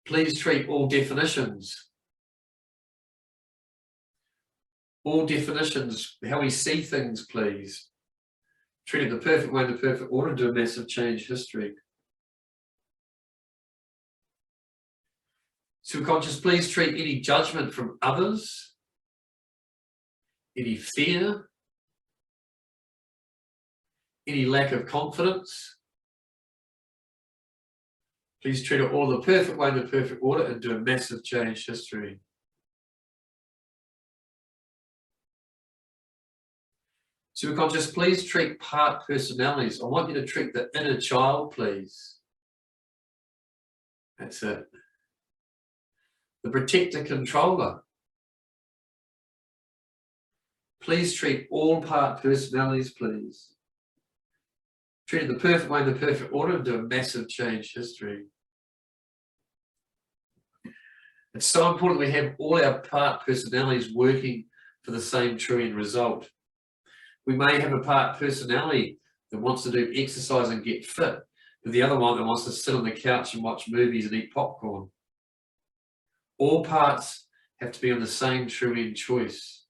Please treat all definitions, how we see things, please. Treat it the perfect way, the perfect order to a massive change history. Superconscious, please treat any judgment from others, any fear, any lack of confidence. Please treat it all the perfect way, the perfect order, and do a massive change history. Superconscious, please treat part personalities. I want you to treat the inner child, please. That's it. The protector controller. Please treat all part personalities, please. Treat it the perfect way, the perfect order, and do a massive change history. It's so important we have all our part personalities working for the same true end result. We may have a part personality that wants to do exercise and get fit, but the other one that wants to sit on the couch and watch movies and eat popcorn. All parts have to be on the same true end choice.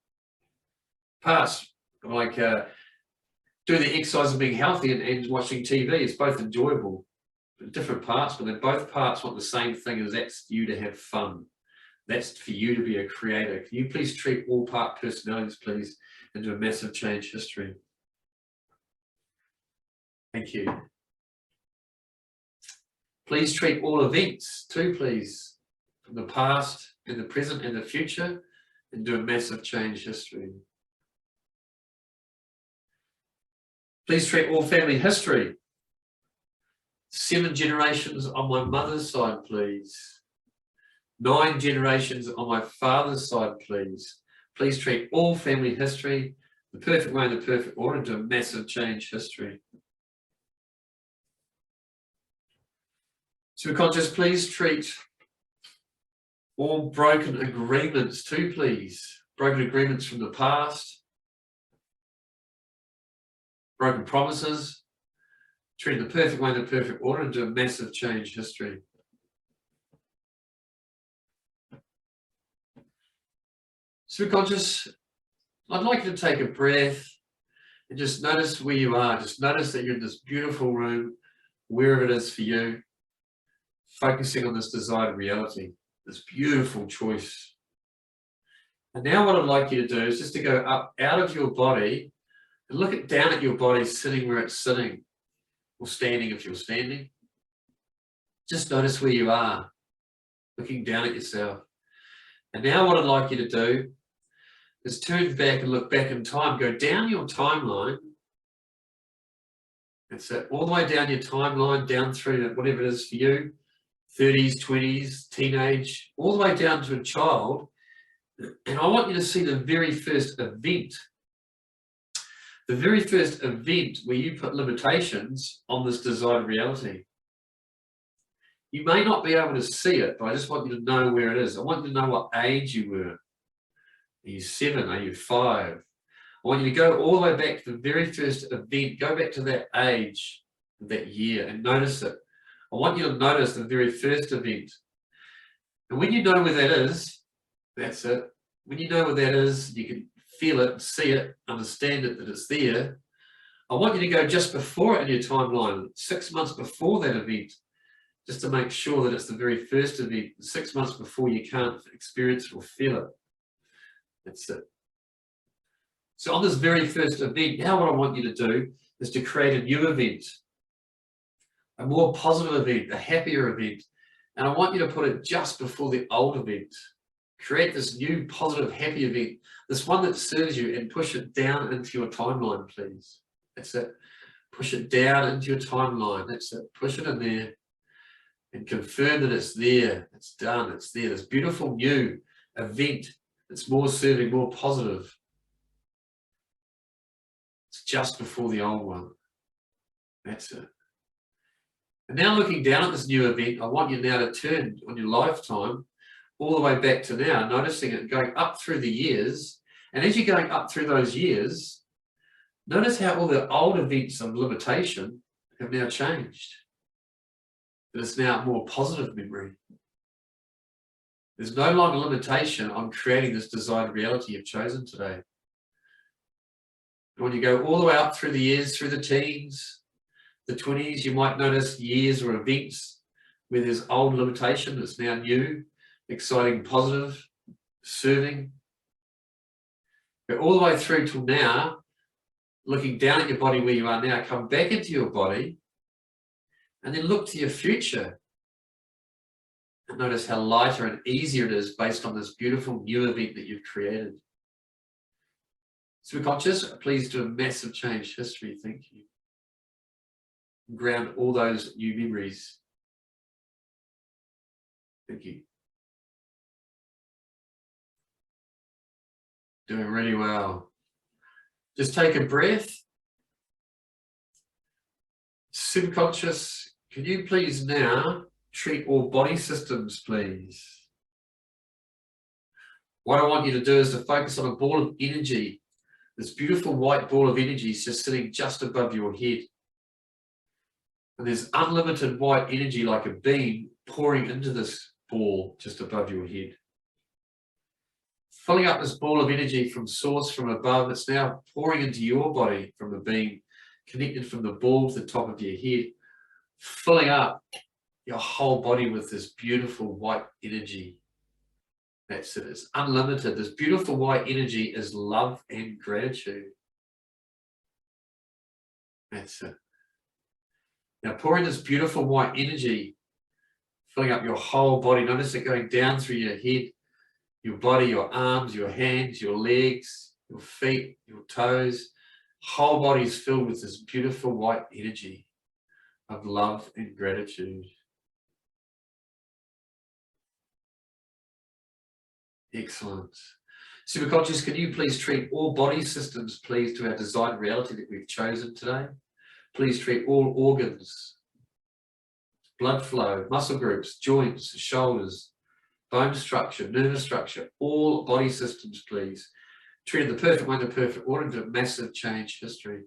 Parts like doing the exercise and being healthy and watching TV, it's both enjoyable. Different parts, but then both parts want the same thing, as that's you to have fun. That's for you to be a creator. Can you please treat all part personalities, please, and do a massive change history? Thank you. Please treat all events too, please, from the past and the present and the future, and do a massive change history. Please treat all family history. 7 generations on my mother's side, please. 9 generations on my father's side, please. Please treat all family history the perfect way, in the perfect order, and do a massive change history. Superconscious, please treat all broken agreements too, please. Broken agreements from the past, broken promises. Treat it the perfect way, in the perfect order, and do a massive change history. Superconscious, I'd like you to take a breath and just notice where you are. Just notice that you're in this beautiful room, wherever it is for you, focusing on this desired reality, this beautiful choice. And now what I'd like you to do is just to go up out of your body and look down at your body sitting where it's sitting, or standing if you're standing. Just notice where you are, looking down at yourself. And now what I'd like you to do is turn back and look back in time. Go down your timeline. That's it. All the way down your timeline, down through whatever it is for you, 30s, 20s, teenage, all the way down to a child. And I want you to see the very first event. The very first event where you put limitations on this desired reality. You may not be able to see it, but I just want you to know where it is. I want you to know what age you were. Are you 7? Are you 5? I want you to go all the way back to the very first event. Go back to that age, that year, and notice it. I want you to notice the very first event. And when you know where that is, that's it. When you know where that is, you can feel it, see it, understand it, that it's there. I want you to go just before it in your timeline, 6 months before that event, just to make sure that it's the very first event, 6 months before you can't experience it or feel it. That's it. So on this very first event, now what I want you to do is to create a new event, a more positive event, a happier event. And I want you to put it just before the old event. Create this new positive, happy event, this one that serves you, and push it down into your timeline, please. That's it. Push it down into your timeline. That's it. Push it in there and confirm that it's there. It's done. It's there. This beautiful new event. It's more serving, more positive. It's just before the old one. That's it. And now looking down at this new event, I want you now to turn on your lifetime all the way back to now, noticing it going up through the years. And as you're going up through those years, notice how all the old events of limitation have now changed. There's now more positive memory. There's no longer limitation on creating this desired reality you've chosen today. And when you go all the way up through the years, through the teens, the 20s, you might notice years or events where there's old limitation that's now new, exciting, positive, serving. But all the way through till now, looking down at your body where you are now, come back into your body and then look to your future and notice how lighter and easier it is based on this beautiful new event that you've created. Superconscious, please do a massive change history. Thank you. Ground all those new memories. Thank you. Doing really well. Just take a breath. Superconscious, can you please now treat all body systems, please? What I want you to do is to focus on a ball of energy. This beautiful white ball of energy is just sitting just above your head. And there's unlimited white energy like a beam pouring into this ball just above your head. Filling up this ball of energy from source from above, it's now pouring into your body from the beam, connected from the ball to the top of your head, filling up your whole body with this beautiful white energy. That's it, it's unlimited. This beautiful white energy is love and gratitude. That's it. Now pouring this beautiful white energy, filling up your whole body. Notice it going down through your head, your body, your arms, your hands, your legs, your feet, your toes. Whole body is filled with this beautiful white energy of love and gratitude. Excellent. Superconscious, can you please treat all body systems, please, to our desired reality that we've chosen today? Please treat all organs, blood flow, muscle groups, joints, shoulders, bone structure, nervous structure, all body systems, please. Treated the perfect way, the perfect order, into massive change history.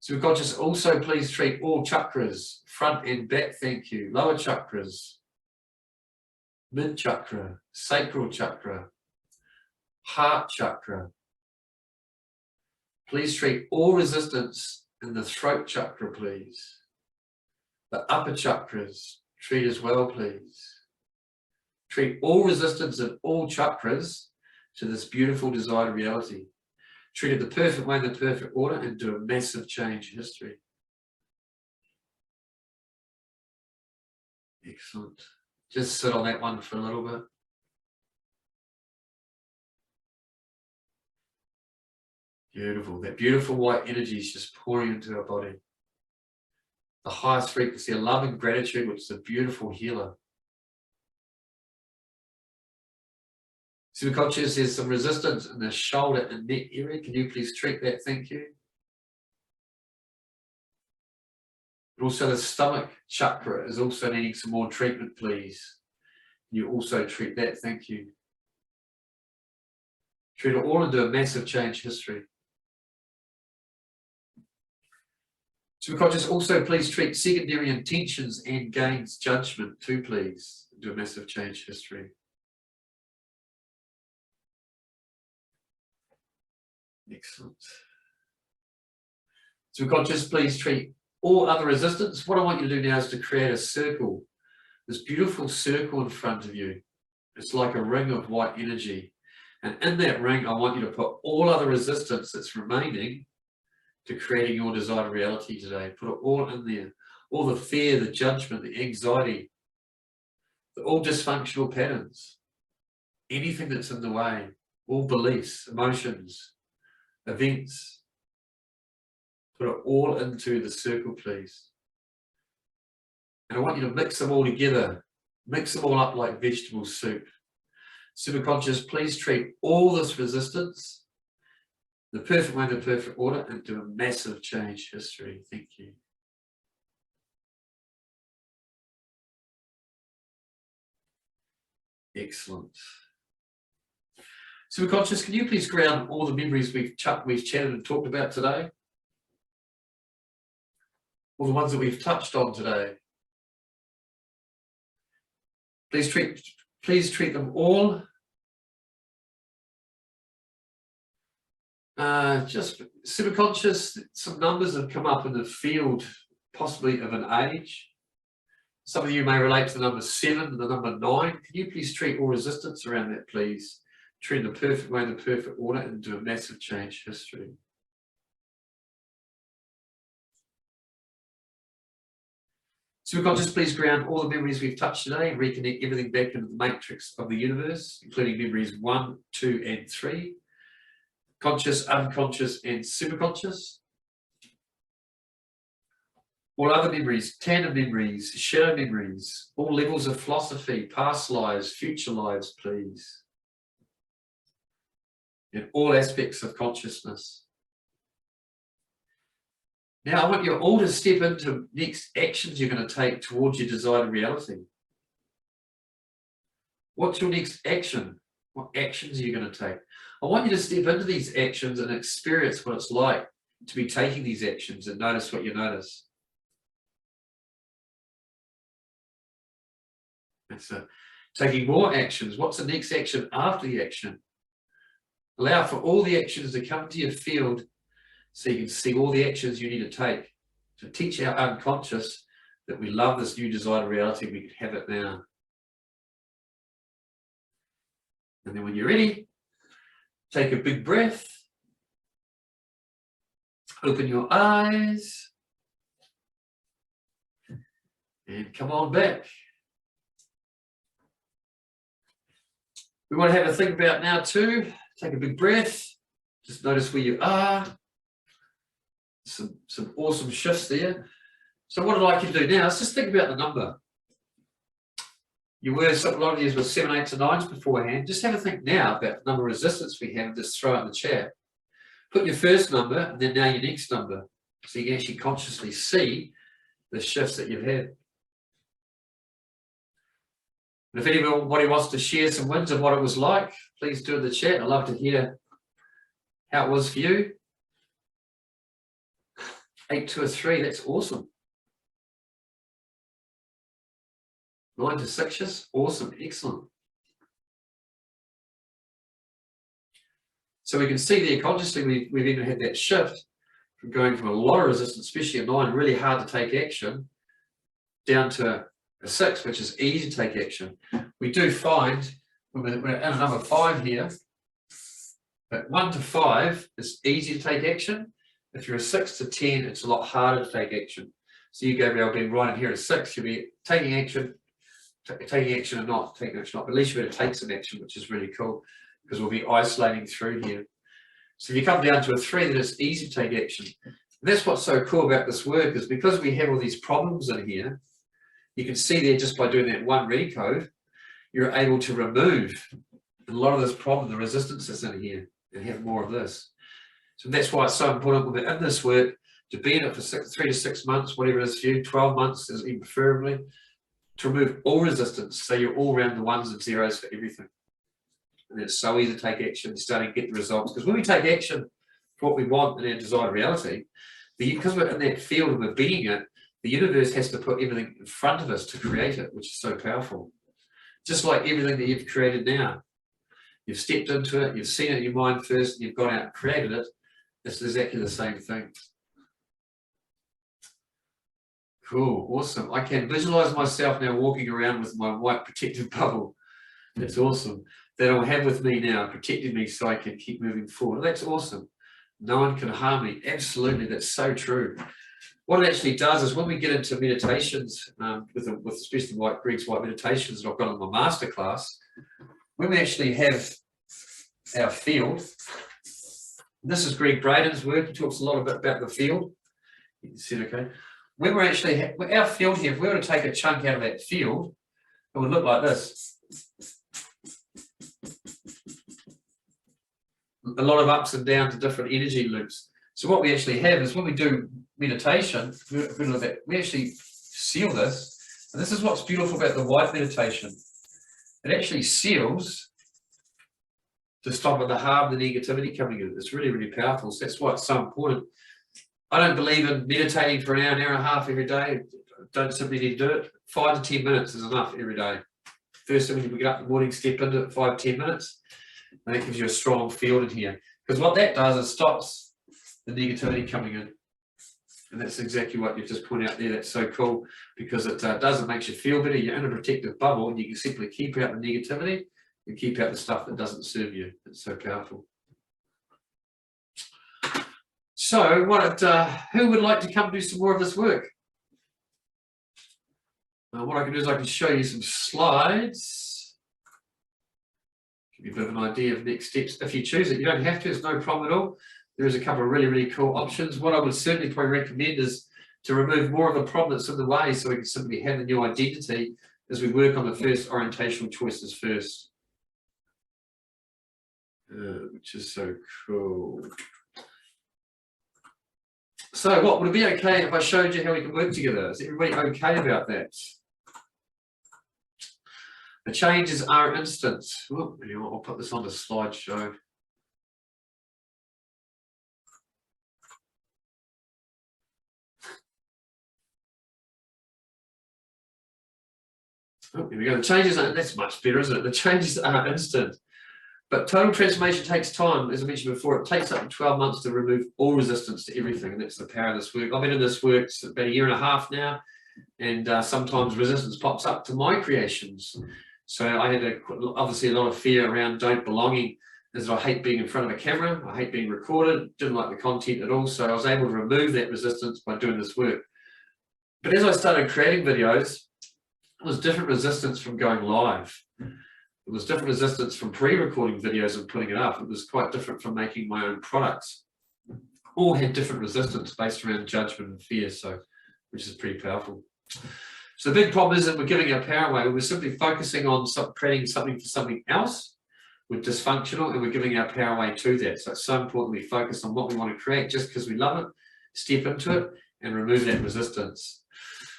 Superconscious, also please treat all chakras, front and back, thank you. Lower chakras, mid chakra, sacral chakra, heart chakra. Please treat all resistance in the throat chakra, please. The upper chakras, treat as well, please. Treat all resistance in all chakras to this beautiful desired reality. Treat it the perfect way in the perfect order and do a massive change history. Excellent. Just sit on that one for a little bit. Beautiful. That beautiful white energy is just pouring into our body. The highest frequency of love and gratitude, which is a beautiful healer. Superconscious, there's some resistance in the shoulder and neck area. Can you please treat that? Thank you. And also the stomach chakra is also needing some more treatment, please. You also treat that. Thank you. Treat it all and do a massive change history. Superconscious, also please treat secondary intentions and gains judgment too, please. Do a massive change history. Excellent. Superconscious, please treat all other resistance. What I want you to do now is to create a circle, this beautiful circle in front of you. It's like a ring of white energy. And in that ring, I want you to put all other resistance that's remaining to creating your desired reality today. Put it all in there. All the fear, the judgment, the anxiety, all dysfunctional patterns, anything that's in the way, all beliefs, emotions, events. Put it all into the circle, please. And I want you to mix them all together. Mix them all up like vegetable soup. Superconscious, please treat all this resistance the perfect way, the perfect order, and do a massive change history. Thank you. Excellent. Superconscious, can you please ground all the memories we've chatted and talked about today? All the ones that we've touched on today. Please treat them all. Just superconscious, some numbers have come up in the field, possibly of an age. Some of you may relate to the number 7 and the number 9. Can you please treat all resistance around that, please? Treat in the perfect way, in the perfect order, and do a massive change history. Superconscious, please ground all the memories we've touched today and reconnect everything back into the matrix of the universe, including memories 1, 2, and 3. Conscious, unconscious, and superconscious. All other memories, tandem memories, shadow memories, all levels of philosophy, past lives, future lives, please. In all aspects of consciousness. Now, I want you all to step into next actions you're going to take towards your desired reality. What's your next action? What actions are you going to take? I want you to step into these actions and experience what it's like to be taking these actions and notice what you notice. And so, taking more actions. What's the next action after the action? Allow for all the actions to come to your field so you can see all the actions you need to take to teach our unconscious that we love this new desired reality, we can have it now. And then when you're ready, take a big breath, open your eyes, and come on back. We want to have a think about now too. Take a big breath, just notice where you are. Some awesome shifts there. So what I'd like you to do now is just think about the number. You were, a lot of you were 7, 8s and 9s beforehand. Just have a think now about the number of resistance we have and just throw it in the chat. Put your first number and then now your next number. So you can actually consciously see the shifts that you've had. And if anybody wants to share some wins of what it was like, please do in the chat. I'd love to hear how it was for you. 8, 2, or 3, that's awesome. 9 to 6s, awesome, excellent. So we can see there consciously we've even had that shift from going from a lot of resistance, especially a 9, really hard to take action, down to a 6, which is easy to take action. We do find, when we're at a number 5 here, that 1 to 5 is easy to take action. If you're a 6 to 10, it's a lot harder to take action. So you go around being right in here at 6, you'll be taking action or not, taking action or not, but at least you're going to take some action, which is really cool, because we'll be isolating through here. So if you come down to a 3, then it's easy to take action. And that's what's so cool about this work, is because we have all these problems in here, you can see there just by doing that one recode, you're able to remove a lot of this problem, the resistances in here, and have more of this. So that's why it's so important when we're in this work to be in it for 3 to 6 months, whatever it is for you, 12 months is even preferably, to remove all resistance. So you're all around the 1s and 0s for everything. And it's so easy to take action, starting to get the results. Because when we take action for what we want in our desired reality, because we're in that field and we're being it, the universe has to put everything in front of us to create it, which is so powerful. Just like everything that you've created now. You've stepped into it, you've seen it in your mind first, and you've gone out and created it. It's exactly the same thing. Cool, awesome. I can visualize myself now walking around with my white protective bubble. That's awesome. That I'll have with me now, protecting me so I can keep moving forward. That's awesome. No one can harm me. Absolutely, that's so true. What it actually does is when we get into meditations, with especially Greg's white meditations that I've got in my masterclass, when we actually have our field, this is Greg Braden's work. He talks a lot about the field. You can see it, okay? When we're actually, our field here, if we were to take a chunk out of that field, it would look like this. A lot of ups and downs and different energy loops. So what we actually have is when we do meditation, we actually seal this. And this is what's beautiful about the white meditation. it actually seals to stop the harm, the negativity coming in. It's really, really powerful. So that's why it's so important. I don't believe in meditating for an hour and a half every day. Don't simply need to do it. 5 to 10 minutes is enough every day. First thing when you get up in the morning, step into it 5 to 10 minutes. And that gives you a strong field in here. Because what that does is stops the negativity coming in. And that's exactly what you've just pointed out there. That's so cool because it does, it makes you feel better. You're in a protective bubble and you can simply keep out the negativity and keep out the stuff that doesn't serve you. It's so powerful. So who would like to come do some more of this work? What I can do is I can show you some slides. Give you a bit of an idea of next steps. If you choose it, you don't have to, it's no problem at all. There is a couple of really, really cool options. What I would certainly probably recommend is to remove more of the problem that's in the way so we can simply have the new identity as we work on the first orientational choices first. Which is so cool. So what, would it be okay if I showed you how we can work together? Is everybody okay about that? The changes are instant. Oh, anyway, I'll put this on the slideshow. Oh, here we go. The changes are, that's much better, isn't it? The changes are instant. But total transformation takes time, as I mentioned before. It takes up to 12 months to remove all resistance to everything, and that's the power of this work. I've been in this work about 1.5 years now, and sometimes resistance pops up to my creations. So I had obviously a lot of fear around don't belonging, is that I hate being in front of a camera, I hate being recorded, didn't like the content at all. So I was able to remove that resistance by doing this work. But as I started creating videos, it was different resistance from going live. It was different resistance from pre-recording videos and putting it up. It was quite different from making my own products. All had different resistance based around judgment and fear, so which is pretty powerful. So the big problem is that we're giving our power away. We're simply focusing on creating something for something else. We're dysfunctional and we're giving our power away to that. So it's so important we focus on what we want to create just because we love it, step into it and remove that resistance.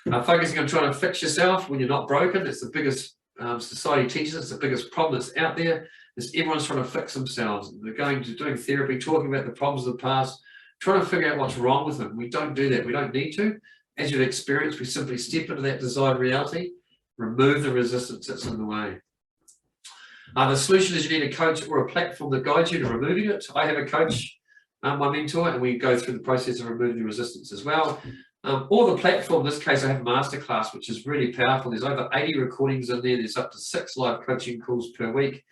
Focusing on trying to fix yourself when you're not broken, that's the biggest society teaches us, the biggest problem that's out there is everyone's trying to fix themselves. They're going to doing therapy, talking about the problems of the past, trying to figure out what's wrong with them. We don't do that. We don't need to. As you've experienced, we simply step into that desired reality, remove the resistance that's in the way. The solution is you need a coach or a platform that guides you to removing it. I have a coach, my mentor, and we go through the process of removing the resistance as well. Or the platform, in this case, I have a masterclass, which is really powerful. There's over 80 recordings in there. There's up to 6 live coaching calls per week.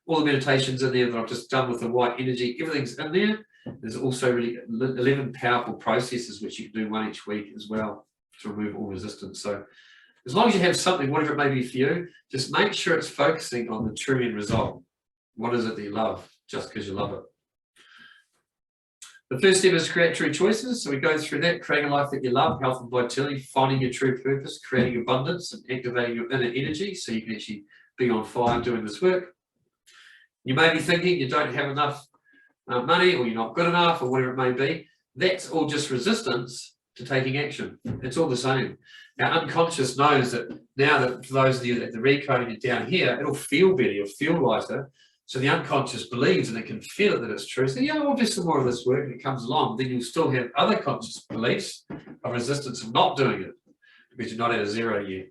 All the meditations in there that I've just done with the white energy, everything's in there. There's also really 11 powerful processes which you can do one each week as well to remove all resistance. So as long as you have something, whatever it may be for you, just make sure it's focusing on the true end result. What is it that you love just because you love it? The first step is create true choices. So we go through that, creating a life that you love, health and vitality, finding your true purpose, creating abundance and activating your inner energy so you can actually be on fire doing this work. You may be thinking you don't have enough money or you're not good enough or whatever it may be. That's all just resistance to taking action. It's all the same. Our unconscious knows that now that for those of you that the recoding it down here, it'll feel better, you'll feel lighter. So the unconscious believes and it can feel it that it's true. So yeah, I'll do some more of this work and it comes along. Then you'll still have other conscious beliefs of resistance of not doing it because you're not at a zero yet.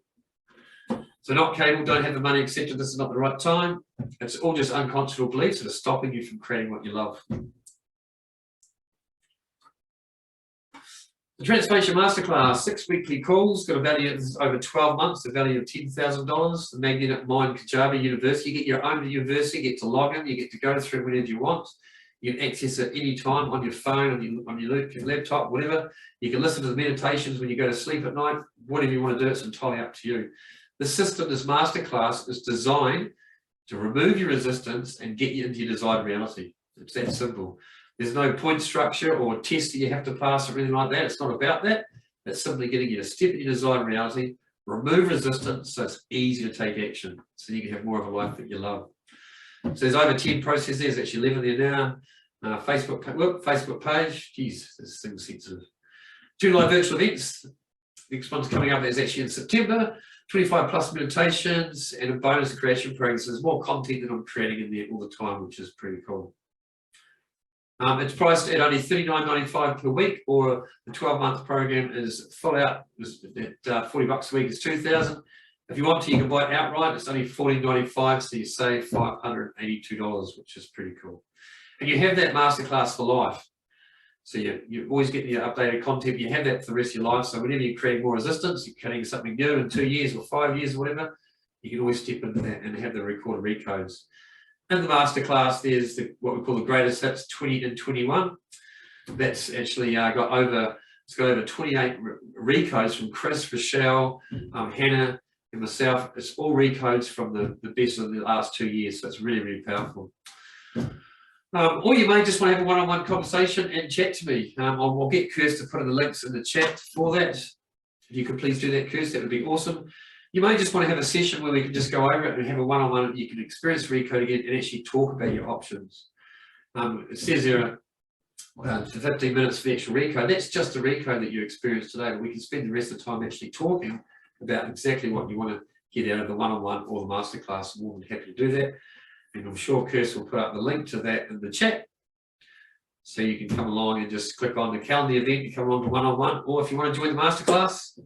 So not capable, don't have the money, etc. This is not the right time. It's all just unconscionable beliefs that are stopping you from creating what you love. The Transformation Masterclass, 6 weekly calls, got a value of over 12 months, a value of $10,000. The Magnetic Mind Kajabi University, you get your own university, you get to log in, you get to go through whenever you want. You can access it any time on your phone, on your laptop, whatever. You can listen to the meditations when you go to sleep at night, whatever you want to do, it's entirely up to you. The system, this masterclass, is designed to remove your resistance and get you into your desired reality. It's that simple. There's no point structure or test that you have to pass or anything like that. It's not about that. It's simply getting you to step into your desired reality, remove resistance so it's easy to take action, so you can have more of a life that you love. So there's over 10 processes, there's actually 11 there now. Facebook page, geez, this thing's sensitive. 2 live virtual events, next one's coming up is actually in September. 25 plus meditations and a bonus creation program. So there's more content that I'm creating in there all the time, which is pretty cool. It's priced at only $39.95 per week, or the 12-month program is full out at $40 a week. It's $2,000. If you want to, you can buy it outright. It's only $14.95, so you save $582, which is pretty cool. And you have that masterclass for life. So you always get the updated content. You have that for the rest of your life. So whenever you create more resistance, you're creating something new in 2 years or 5 years or whatever, you can always step into that and have the recorded recodes. In the masterclass, there's what we call the greatest hits 20 and 21. That's actually got over 28 recodes from Chris, Rochelle, Hannah, and myself. It's all recodes from the best of the last 2 years. So it's really, really powerful. Or you may just want to have a one-on-one conversation and chat to me. I'll get Kirst to put in the links in the chat for that. If you could please do that, Kirst, that would be awesome. You may just want to have a session where we can just go over it and have a one-on-one. You can experience recode again and actually talk about your options. It says there for 15 minutes for the actual recode. That's just the recode that you experienced today, but we can spend the rest of the time actually talking about exactly what you want to get out of the one-on-one or the masterclass. I'm more than happy to do that. And I'm sure Kirst will put up the link to that in the chat. So you can come along and just click on the calendar event and come along to one-on-one. Or if you want to join the masterclass,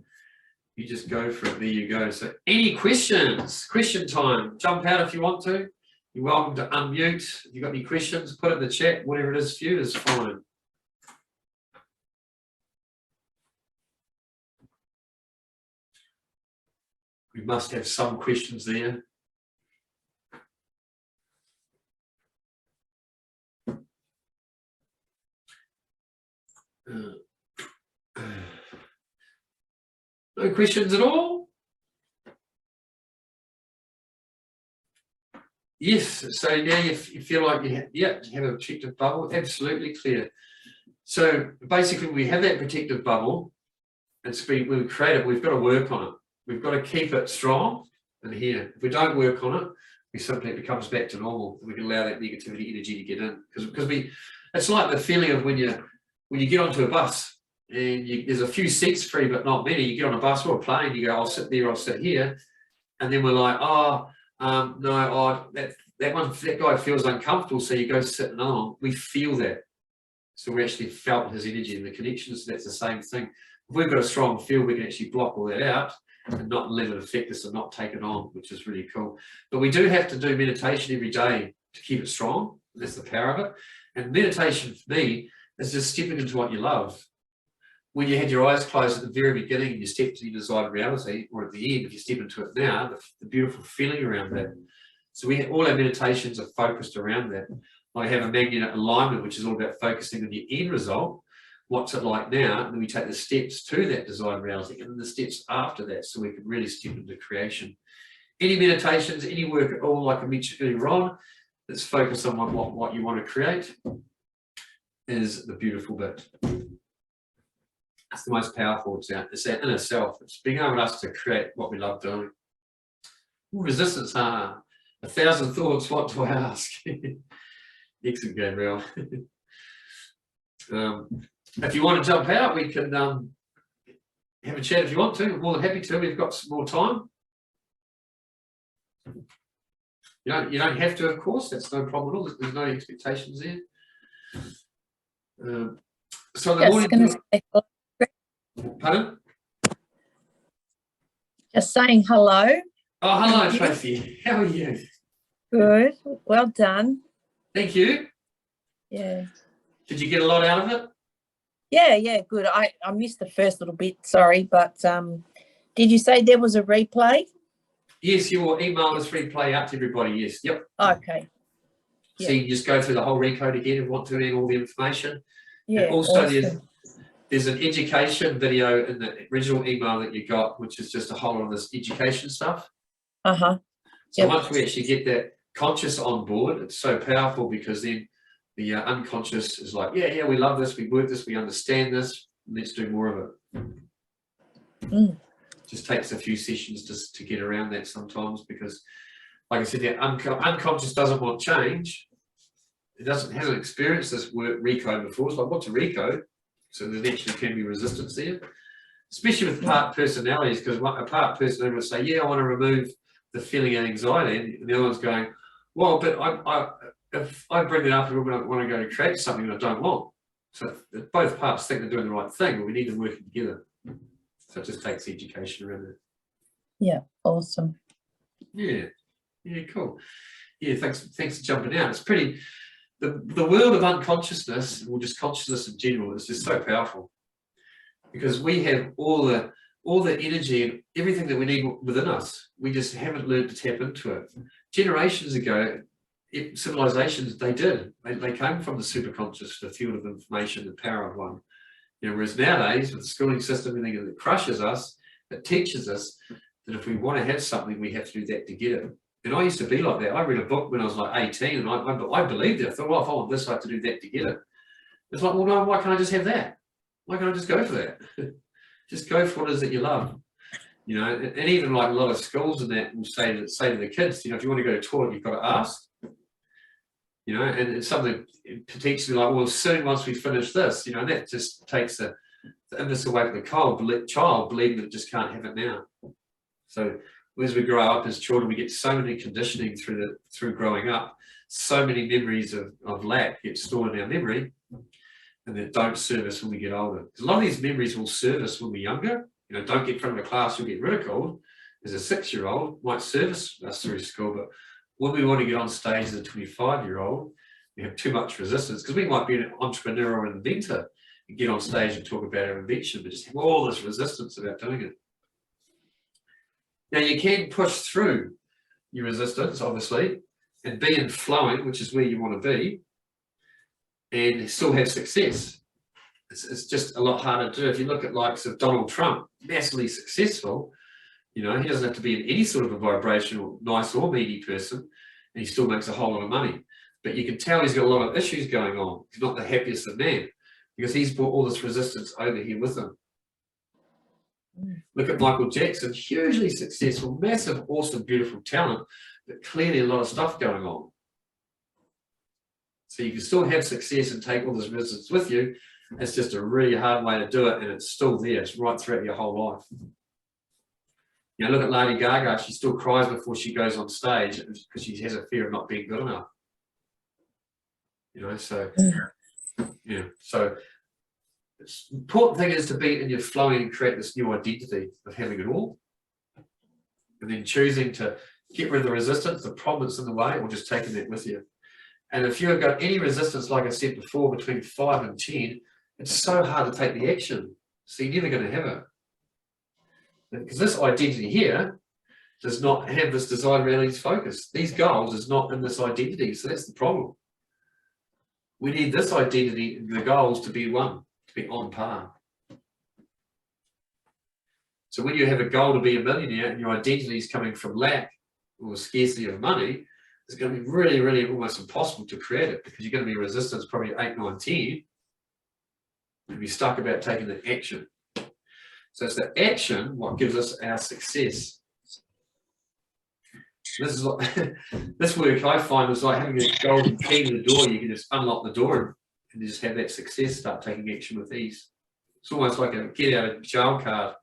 you just go for it. There you go. So any questions? Question time. Jump out if you want to. You're welcome to unmute. If you've got any questions, put it in the chat. Whatever it is for you is fine. We must have some questions there. No questions at all? Yes, so now you feel like you have a protective bubble, absolutely clear. So basically we have that protective bubble, when we create it, we've got to work on it. We've got to keep it strong in here. If we don't work on it, it becomes back to normal. We can allow that negativity energy to get in. Because it's like the feeling of when you get onto a bus and there's a few seats free but not many. You get on a bus or a plane, you go, I'll sit there, I'll sit here. And then we're like, that guy feels uncomfortable, so you go sit on. We feel that. So we actually felt his energy and the connections. That's the same thing. If we've got a strong feel, we can actually block all that out and not let it affect us and not take it on, which is really cool. But we do have to do meditation every day to keep it strong. That's the power of it. And meditation for me is just stepping into what you love. When you had your eyes closed at the very beginning and you stepped to your desired reality, or at the end, if you step into it now, the beautiful feeling around that. So all our meditations are focused around that. I have a magnet alignment, which is all about focusing on your end result. What's it like now? And then we take the steps to that desired reality and then the steps after that, so we can really step into creation. Any meditations, any work at all, like I mentioned earlier on, that's focused on what you want to create is the beautiful bit. It's the most powerful. It's that inner self. It's being able to create what we love doing. Resistance, 1,000 thoughts, what do I ask? Excellent, Gabriel. If you want to jump out, we can have a chat if you want to. I'm more than happy to. We've got some more time. You don't have to, of course. That's no problem at all. There's no expectations there. So the morning. Pardon? Just saying hello. Oh, hello, Tracy. How are you? Good. Well done. Thank you. Yeah. Did you get a lot out of it? Yeah, good. I missed the first little bit, sorry, but did you say there was a replay? Yes, you will email this replay out to everybody, yes. Yep. Okay. So you can just go through the whole recode again if you want to and all the information. Yeah. And also awesome. there's an education video in the original email that you got, which is just a whole lot of this education stuff. Uh-huh. So once we actually get that conscious on board, it's so powerful, because then the unconscious is like, yeah, we love this, we work this, we understand this, let's do more of it. Just takes a few sessions just to get around that sometimes, because like I said, the unconscious doesn't want change. It hasn't experienced this recode before. It's like, what's a recode? So there actually can be resistance there. especially with part personalities, because a part personality will say, yeah, I want to remove the feeling of anxiety, and the other one's going, well, but if I bring it up, I want to go to create something I don't want. So both parts think they're doing the right thing, but we need them working together. So it just takes education around it. Yeah, awesome. Yeah, cool. Yeah, thanks for jumping out. It's pretty, the world of unconsciousness, or just consciousness in general, is just so powerful, because we have all the energy and everything that we need within us. We just haven't learned to tap into it. Generations ago, civilizations, they did. They came from the superconscious, the field of information, the power of one. Whereas nowadays, with the schooling system, everything that crushes us, it teaches us that if we want to have something, we have to do that to get it. And I used to be like that. I read a book when I was like 18, and I believed it. I thought, well, if I want this, I have to do that to get it. It's like, well, no, why can't I just have that? Why can't I just go for that? Just go for what it is that you love. And even like a lot of schools and that will say to the kids, if you want to go to the toilet, you've got to ask. And it's something to teach them, like, well, soon once we finish this, and that just takes the impetus away from the child believing that it just can't have it now. So as we grow up as children, we get so many conditioning through growing up, so many memories of lack get stored in our memory, and that don't serve us when we get older. Because a lot of these memories will serve us when we're younger. Don't get in front of a class, you'll get ridiculed. As a 6-year-old, might service us through school, but when we want to get on stage as a 25-year-old, we have too much resistance, because we might be an entrepreneur or an inventor and get on stage and talk about our invention, but just have all this resistance about doing it. Now, you can push through your resistance, obviously, and be in flowing, which is where you want to be, and still have success. It's just a lot harder to do. If you look at likes of Donald Trump, massively successful, he doesn't have to be in any sort of a vibrational, nice or meaty person, and he still makes a whole lot of money. But you can tell he's got a lot of issues going on. He's not the happiest of men, because he's brought all this resistance over here with him. Look at Michael Jackson, hugely successful, massive, awesome, beautiful talent, but clearly a lot of stuff going on. So you can still have success and take all this resistance with you. It's just a really hard way to do it, and it's still there. It's right throughout your whole life. Look at Lady Gaga. She still cries before she goes on stage because she has a fear of not being good enough. So the important thing is to be in your flowing and create this new identity of having it all, and then choosing to get rid of the resistance, the problem that's in the way, or just taking that with you. And if you've got any resistance, like I said before, between 5 and 10, it's so hard to take the action. So you're never going to have it. Because this identity here does not have this desired realities focus. These goals is not in this identity, so that's the problem. We need this identity and the goals to be one, to be on par. So when you have a goal to be a millionaire and your identity is coming from lack or scarcity of money, it's going to be really, really almost impossible to create it, because you're going to be resistance probably 8, 9, 10. You'll be stuck about taking the action. So it's the action what gives us our success. This is like, this work I find is like having a golden key to the door. You can just unlock the door and you just have that success, start taking action with ease. It's almost like a get out of jail card.